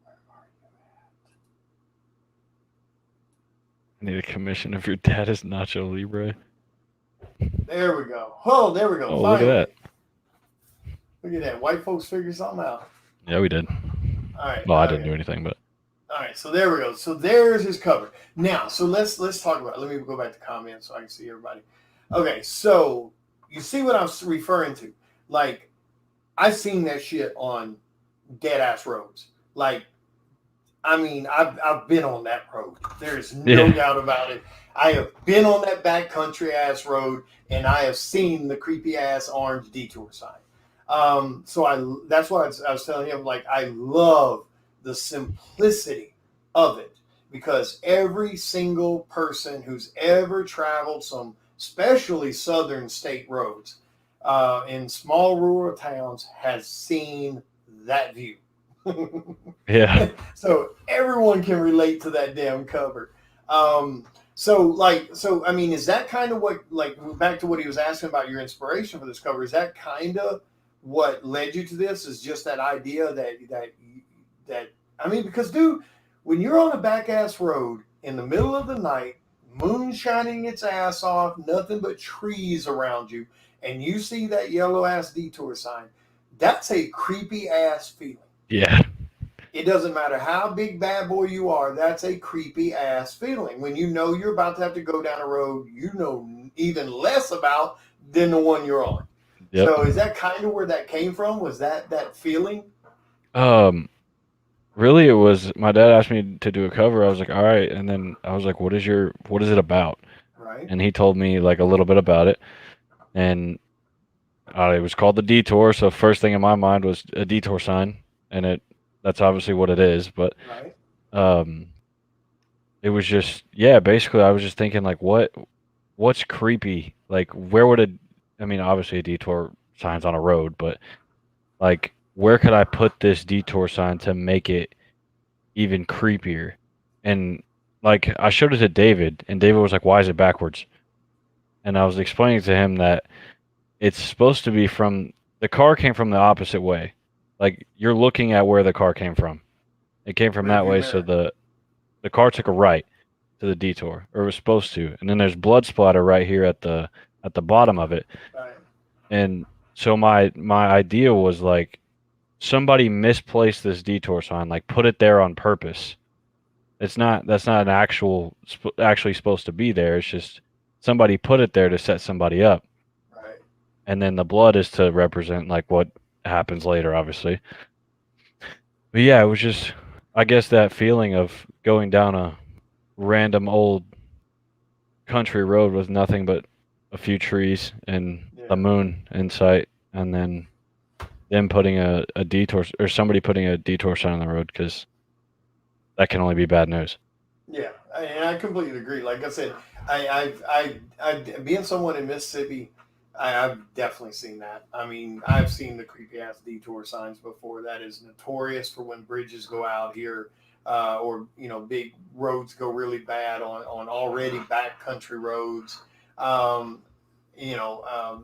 Where are you I need a commission if your dad is Nacho Libre. at? There we go. Oh, there we go. Oh, Finally. look at that. Look at that. White folks figure something out. Yeah, we did. All right. Well, I didn't do anything, but. All right, so there we go. So there's his cover. Now, so let's talk about it. Let me go back to comments so I can see everybody. Okay, so you see what I'm referring to? Like, I've seen that shit on dead ass roads. Like, I mean, I've been on that road. There's no doubt about it. I have been on that backcountry ass road, and I have seen the creepy ass orange detour sign. So that's what I was telling him. Like, I love the simplicity of it because every single person who's ever traveled some, especially southern state roads, in small rural towns, has seen that view. Yeah. So everyone can relate to that damn cover. So I mean, is that kind of what, like, back to what he was asking about your inspiration for this cover? Is that kind of what led you to this? Is just that idea that I mean, because dude, when you're on a back ass road in the middle of the night, moon shining its ass off, nothing but trees around you, and you see that yellow ass detour sign, that's a creepy ass feeling. Yeah. It doesn't matter how big bad boy you are, that's a creepy ass feeling. When you know you're about to have to go down a road you know even less about than the one you're on. Yep. So is that kind of where that came from? Was that feeling? Really, it was my dad asked me to do a cover. I was like, all right, and then I was like, what is it about? Right. And he told me like a little bit about it, and it was called The Detour. So first thing in my mind was a detour sign, and that's obviously what it is. But right. It was just, yeah, basically I was just thinking like, what's creepy? Like, where would I mean, obviously a detour sign's on a road, but like, where could I put this detour sign to make it even creepier? And like, I showed it to David, and David was like, why is it backwards? And I was explaining to him that it's supposed to be the car came from the opposite way. Like, you're looking at where the car came from. It came from that way, so the car took a right to the detour, or it was supposed to. And then there's blood splatter right here at the bottom of it. Right. And so my idea was like, somebody misplaced this detour sign, like put it there on purpose. That's not an actually supposed to be there. It's just somebody put it there to set somebody up. Right. And then the blood is to represent like what happens later, obviously. But yeah, it was just, I guess, that feeling of going down a random old country road with nothing but a few trees and the moon in sight, and then them putting a detour, or somebody putting a detour sign on the road, because that can only be bad news. Yeah, and I completely agree. Like I said, I being someone in Mississippi, I've definitely seen that. I mean, I've seen the creepy ass detour signs before. That is notorious for when bridges go out here, or big roads go really bad on already backcountry roads.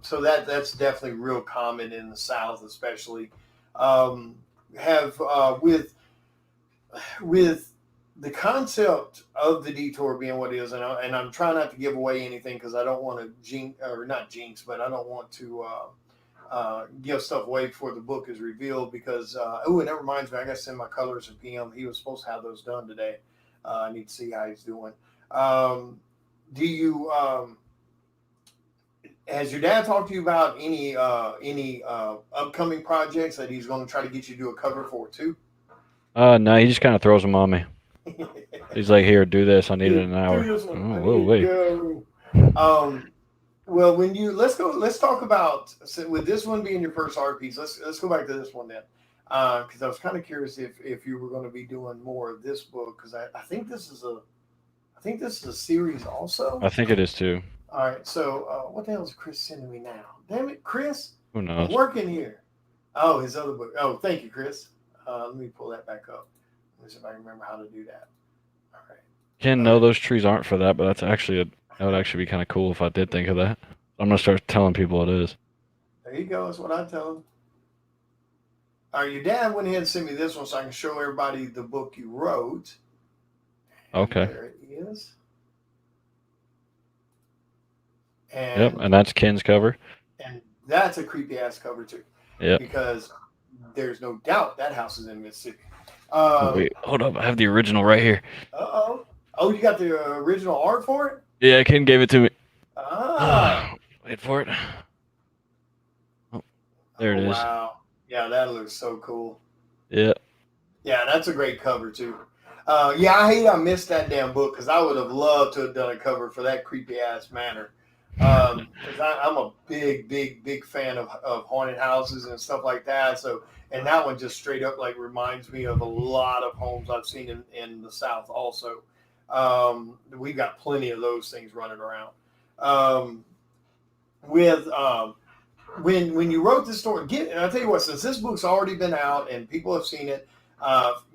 So that's definitely real common in the South, especially. With the concept of the detour being what it is, and I'm trying not to give away anything because I don't want to not jinx, but I don't want to give stuff away before the book is revealed. Because and that reminds me, I got to send my colors to PM. He was supposed to have those done today. I need to see how he's doing. Do you? Has your dad talked to you about any upcoming projects that he's going to try to get you to do a cover for too? No, he just kind of throws them on me. He's like, "Here, do this. I need it in an hour." Oh, whoa, wait. Well, let's talk about, with this one being your first art piece. Let's go back to this one then, because I was kind of curious if you were going to be doing more of this book, because I think this is a series also. I think it is too. All right, so what the hell is Chris sending me now? Damn it, Chris! Who knows? I'm working here. Oh, his other book. Oh, thank you, Chris. Let me pull that back up. Let me see if I can remember how to do that. All right. Ken, no, those trees aren't for that, but that would actually be kind of cool if I did think of that. I'm gonna start telling people it is. There you go. That's what I tell them. All right, your dad went ahead and sent me this one so I can show everybody the book you wrote. Okay. There it is. And, yep, and that's Ken's cover. And that's a creepy ass cover too. Yeah. Because there's no doubt that house is in Mississippi. Wait, hold up. I have the original right here. Uh-oh. Oh, you got the original art for it? Yeah, Ken gave it to me. Ah. Wait for it. Oh, there it is. Wow. Yeah, that looks so cool. Yeah. Yeah, that's a great cover too. Yeah, I hate I missed that damn book because I would have loved to have done a cover for that creepy ass manor. Because I'm a big fan of haunted houses and stuff like that. So, and that one just straight up like reminds me of a lot of homes I've seen in the South also. We've got plenty of those things running around. When you wrote this story, and I'll tell you what, since this book's already been out and people have seen it,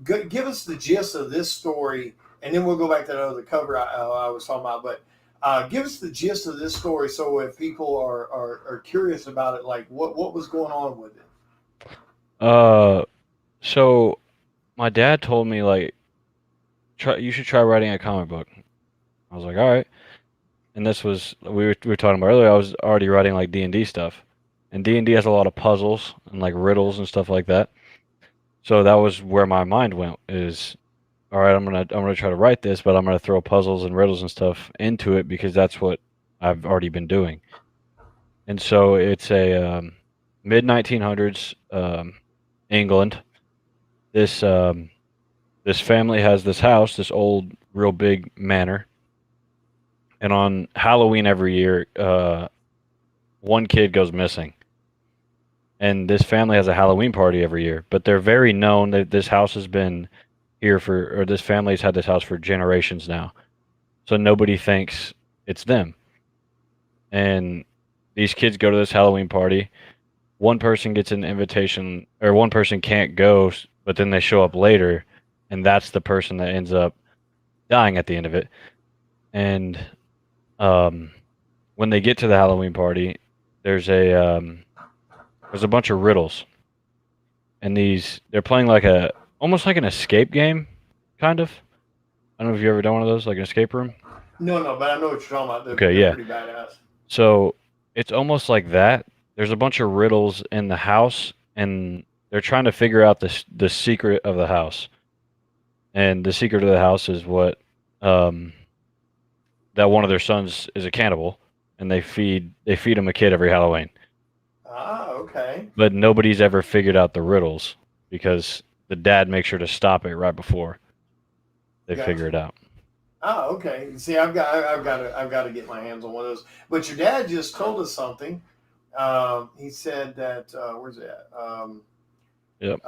give us the gist of this story, and then we'll go back to the cover I was talking about. But give us the gist of this story, so if people are curious about it, like what was going on with it. So my dad told me, like, you should try writing a comic book. I was like, all right. And this was, we were talking about earlier, I was already writing like D&D stuff. And D&D has a lot of puzzles and like riddles and stuff like that. So that was where my mind went, is, all right, I'm gonna try to write this, but I'm gonna throw puzzles and riddles and stuff into it because that's what I've already been doing. And so it's a mid 1900s England. This family has this house, this old, real big manor. And on Halloween every year, one kid goes missing. And this family has a Halloween party every year, but they're very known that this house has been here or this family's had this house for generations now. So nobody thinks it's them. And these kids go to this Halloween party. One person gets an invitation, or one person can't go, but then they show up later, and that's the person that ends up dying at the end of it. And when they get to the Halloween party, there's a bunch of riddles, and they're playing almost like an escape game, kind of. I don't know if you've ever done one of those, like an escape room. No, but I know what you're talking about. They're yeah, pretty badass. So it's almost like that. There's a bunch of riddles in the house, and they're trying to figure out the secret of the house. And the secret of the house is what that one of their sons is a cannibal, and they feed him a kid every Halloween. Ah, okay. But nobody's ever figured out the riddles because the dad makes sure to stop it right before they figure it out. Oh, okay. See, I've got to get my hands on one of those. But your dad just told us something. He said that where's that? Yep.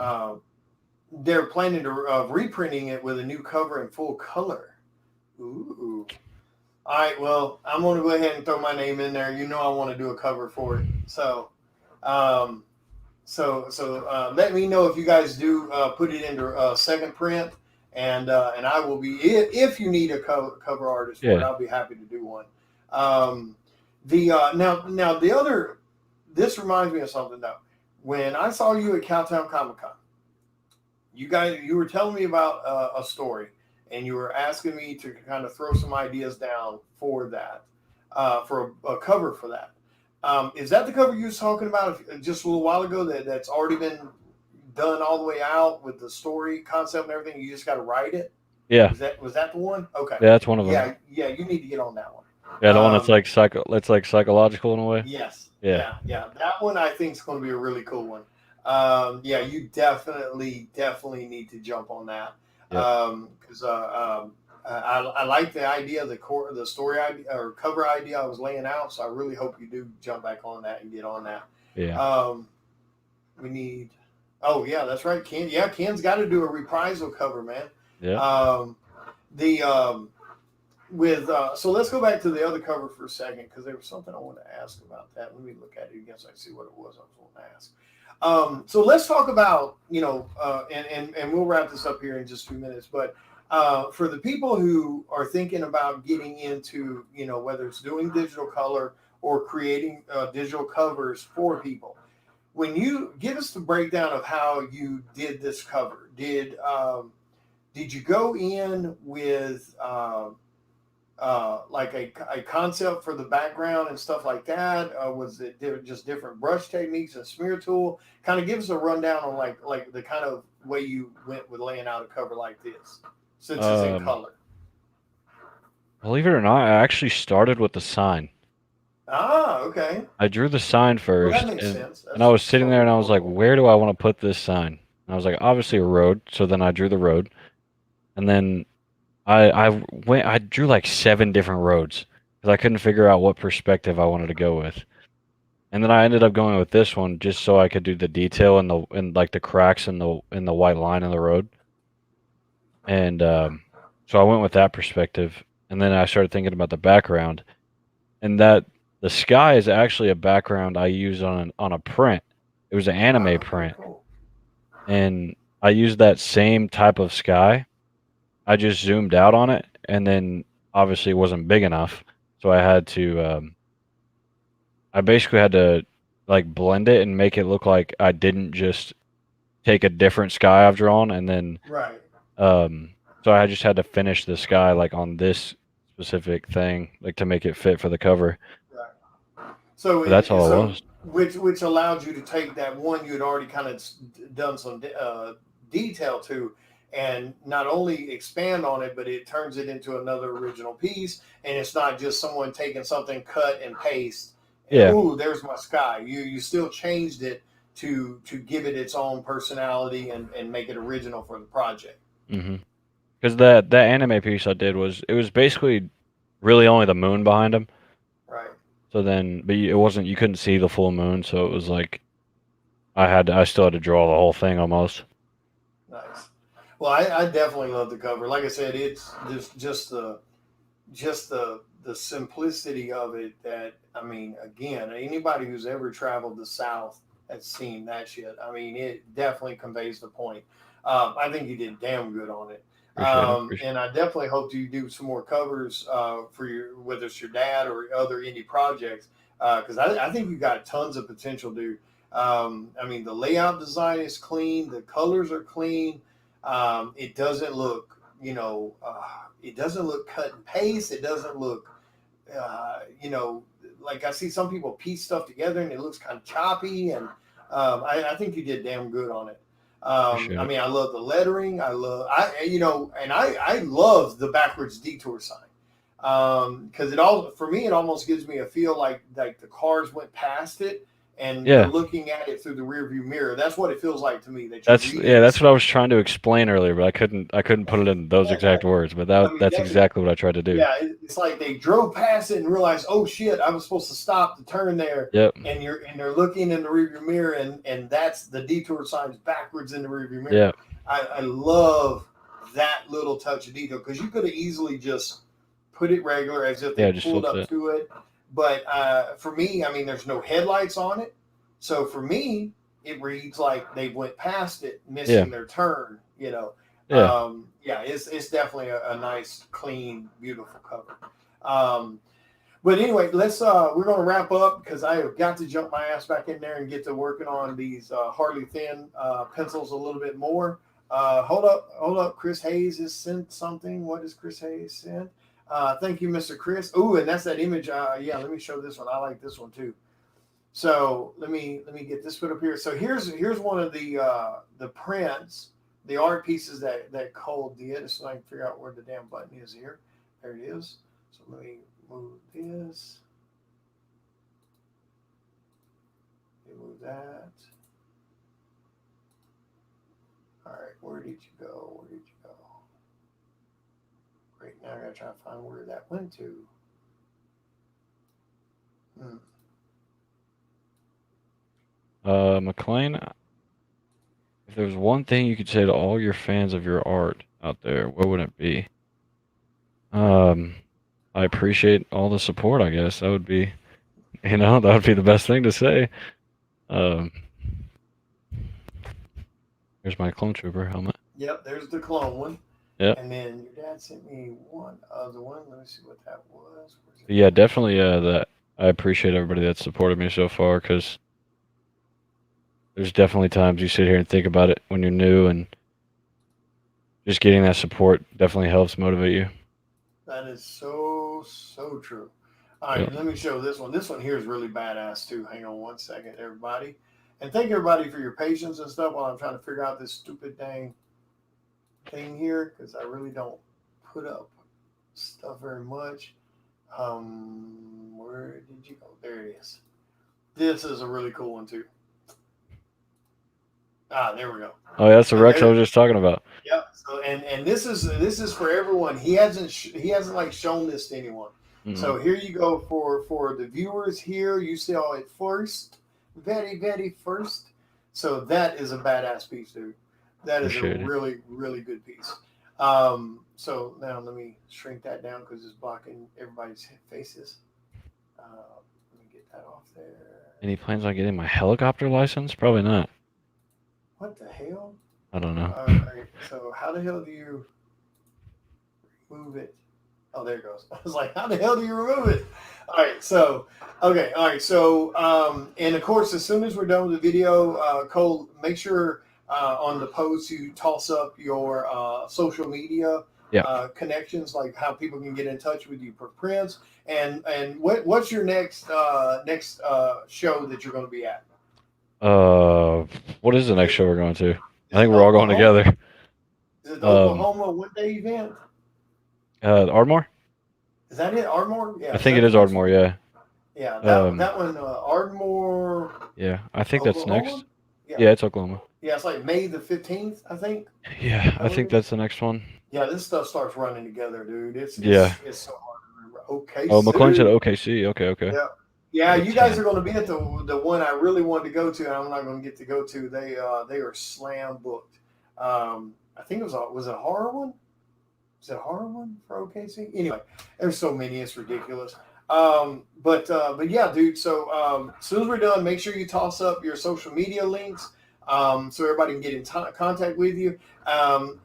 They're planning to reprinting it with a new cover in full color. Ooh. All right. Well, I'm going to go ahead and throw my name in there. You know, I want to do a cover for it. So, let me know if you guys do put it into second print, and I will be, if you need a cover artist for it, I'll be happy to do one. Now the other, this reminds me of something though. When I saw you at Cowtown Comic Con, you were telling me about a story, and you were asking me to kind of throw some ideas down for that, for a cover for that. Is that the cover you was talking about just a little while ago that's already been done all the way out with the story concept and everything? You just got to write it. Yeah. Was that the one? Okay. Yeah, that's one of them. Yeah. You need to get on that one. Yeah, the one that's like it's like psychological in a way. Yes. Yeah. That one I think is going to be a really cool one. Yeah, you definitely need to jump on that. Because I like the idea, the story idea or cover idea I was laying out. So I really hope you do jump back on that and get on that. Yeah. We need. Oh yeah, that's right. Ken's got to do a reprisal cover, man. Yeah. So let's go back to the other cover for a second because there was something I wanted to ask about that. Let me look at it again so I see what it was I was wanting to ask. So let's talk about, and we'll wrap this up here in just a few minutes, but for the people who are thinking about getting into, whether it's doing digital color or creating digital covers for people, when you give us the breakdown of how you did this cover, did you go in with like a concept for the background and stuff like that? Was it just different brush techniques and smear tool? Kind of give us a rundown on like the kind of way you went with laying out a cover like this, since it's in color. Believe it or not, I actually started with the sign. Ah, okay. I drew the sign first, well, that makes sense. And I was sitting there and I was like, where do I want to put this sign? And I was like, obviously a road. So then I drew the road, and then I drew like 7 different roads because I couldn't figure out what perspective I wanted to go with. And then I ended up going with this one just so I could do the detail and like the cracks in the white line in the road. And so I went with that perspective, and then I started thinking about the background, and that the sky is actually a background I use on a print. It was an anime print, and I used that same type of sky. I just zoomed out on it, and then obviously it wasn't big enough, so I basically had to like blend it and make it look like I didn't just take a different sky I've drawn and then right. So I just had to finish the sky like on this specific thing, like to make it fit for the cover. Right. So that's all it was. Which allowed you to take that one you had already kind of done some detail to, and not only expand on it, but it turns it into another original piece. And it's not just someone taking something, cut and paste. Yeah. Ooh, there's my sky. You still changed it to give it its own personality and make it original for the project. Mm-hmm. Because that anime piece I did was basically really only the moon behind him. Right. So then, but it wasn't. You couldn't see the full moon, so it was like I still had to draw the whole thing almost. Nice. Well, I definitely love the cover. Like I said, it's just the simplicity of it. That, I mean, again, anybody who's ever traveled the South has seen that shit. I mean, it definitely conveys the point. I think you did damn good on it. Appreciate and I definitely hope you do some more covers for whether it's your dad or other indie projects, because I think you got tons of potential, dude. I mean, the layout design is clean, the colors are clean. It doesn't look, it doesn't look cut and paste. It doesn't look, like I see some people piece stuff together and it looks kind of choppy. And I think you did damn good on it. I mean, I love the lettering. I love the backwards detour sign. Because it almost gives me a feel like the cars went past it and you're looking at it through the rearview mirror. That's what it feels like to me. That's what I was trying to explain earlier, but I couldn't put it in those exact words. But that's exactly what I tried to do. Yeah, it's like they drove past it and realized, oh shit, I was supposed to stop to turn there. Yep. And they're looking in the rearview mirror, and that's the detour signs backwards in the rearview mirror. Yeah. I love that little touch of detail, because you could have easily just put it regular as if they pulled up to it. But for me, I mean, there's no headlights on it. So for me, it reads like they went past it, missing their turn, Yeah. It's definitely a nice, clean, beautiful cover. But anyway, we're going to wrap up because I have got to jump my ass back in there and get to working on these Harley Thin pencils a little bit more. Hold up. Chris Hayes has sent something. What does Chris Hayes send? Thank you, Mr. Chris. Ooh, and that's that image. Yeah, let me show this one. I like this one too. So let me get this put up here. So here's one of the prints, the art pieces that Cole did. So I can figure out where the damn button is here. There it is. So let me move this. Move that. All right, where did you go? Where did you go? Great, now I gotta try to find where that went to. McLean, if there's one thing you could say to all your fans of your art out there, what would it be? I appreciate all the support, I guess. That would be, that would be the best thing to say. Here's my Clone Trooper helmet. Yep, there's the clone one. Yeah. And then your dad sent me one other one. Let me see what that was. Yeah, definitely. That I appreciate everybody that's supported me so far, because there's definitely times you sit here and think about it when you're new, and just getting that support definitely helps motivate you. That is so true. All right, let me show this one. This one here is really badass too. Hang on one second, everybody. And thank everybody for your patience and stuff while I'm trying to figure out this stupid dang thing here, because I really don't put up stuff very much. Where did you go? There it is. This is a really cool one too. There we go. Oh, yeah, that's the Rex I was just talking about. Yep. So and this is for everyone. He hasn't like shown this to anyone. Mm-hmm. So here you go for the viewers here. You saw it first, very first. So that is a badass piece, dude. That is a really good piece. So now let me shrink that down because it's blocking everybody's faces. Let me get that off there. Any plans on getting my helicopter license? Probably not. What the hell? I don't know. All right. So how the hell do you remove it? Oh, there it goes. I was like, how the hell do you remove it? All right. So, okay. All right. So, and of course, as soon as we're done with the video, Cole, make sure on the post you toss up your social media connections, like how people can get in touch with you for prints. And what's your next show that you're going to be at? What is the next show we're going to? I think we're all going together. Is it the Oklahoma one-day event? Ardmore? Is that it? Ardmore? Yeah. I think it is Ardmore, yeah. Yeah, that one, Ardmore. Yeah, I think Oklahoma? That's next. Yeah, it's Oklahoma. Yeah, it's like May the 15th, I think. Yeah, I think that's the next one. Yeah, this stuff starts running together, dude. It's so hard to remember. OKC. Oh, McLean said OKC. Okay. Yeah, you guys are going to be at the one I really wanted to go to, and I'm not going to get to go to. They are slam booked. I think was it a horror one? Is it a horror one for OKC? Anyway, there's so many, it's ridiculous. But yeah, dude. So as soon as we're done, make sure you toss up your social media links so everybody can get in contact with you. And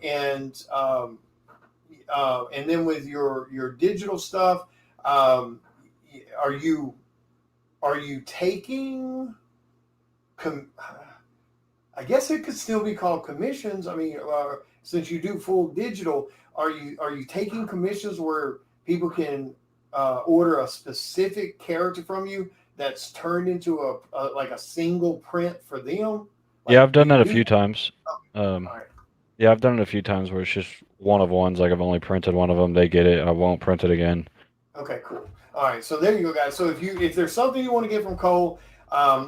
then with your digital stuff, are you taking? I guess it could still be called commissions. I mean, since you do full digital, are you taking commissions where people can order a specific character from you that's turned into a single print for them? Like, yeah, I've done that a few times. Right. Yeah, I've done it a few times where it's just one of ones. Like I've only printed one of them, they get it. I won't print it again. Okay, cool. All right, so there you go, guys. So if there's something you want to get from Cole,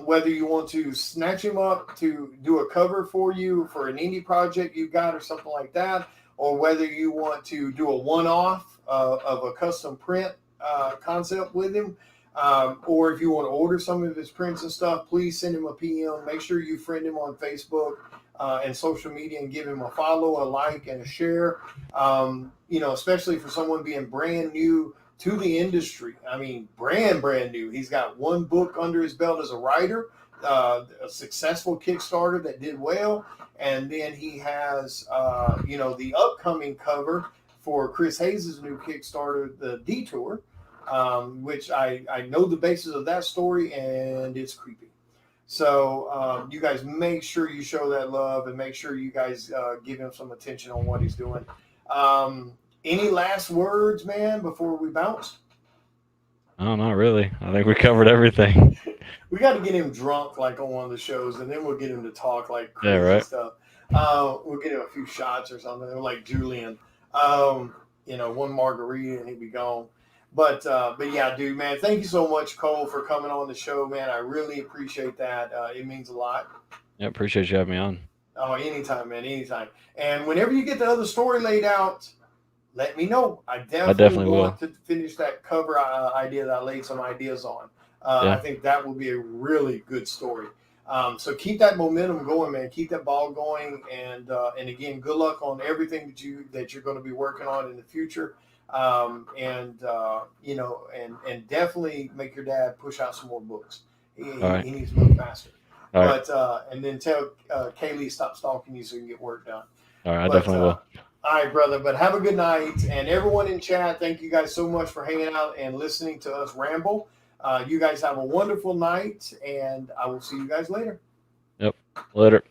whether you want to snatch him up to do a cover for you for an indie project you got or something like that, or whether you want to do a one-off of a custom print concept with him, or if you want to order some of his prints and stuff, please send him a PM. Make sure you friend him on Facebook and social media and give him a follow, a like, and a share. Especially for someone being brand new to the industry. I mean, brand new. He's got one book under his belt as a writer, a successful Kickstarter that did well. And then he has, the upcoming cover for Chris Hayes' new Kickstarter, The Detour, which I know the basis of that story, and it's creepy. So you guys make sure you show that love and make sure you guys give him some attention on what he's doing. Any last words, man, before we bounce? No, not really. I think we covered everything. We got to get him drunk like on one of the shows, and then we'll get him to talk like crazy Yeah, right. stuff. We'll get him a few shots or something, like Julian. One margarita and he'd be gone. But yeah, dude, man, thank you so much, Cole, for coming on the show, man. I really appreciate that. It means a lot. Yeah, appreciate you having me on. Oh, anytime, man, anytime. And whenever you get the other story laid out, let me know. I definitely want to finish that cover idea that I laid some ideas on. I think that will be a really good story. So keep that momentum going, man. Keep that ball going, and again, good luck on everything that you're going to be working on in the future. And definitely make your dad push out some more books. He needs to move faster. And then tell Kaylee stop stalking you so you can get work done. All right, I definitely will. All right, brother. But have a good night, and everyone in chat, thank you guys so much for hanging out and listening to us ramble. You guys have a wonderful night, and I will see you guys later. Yep. Later.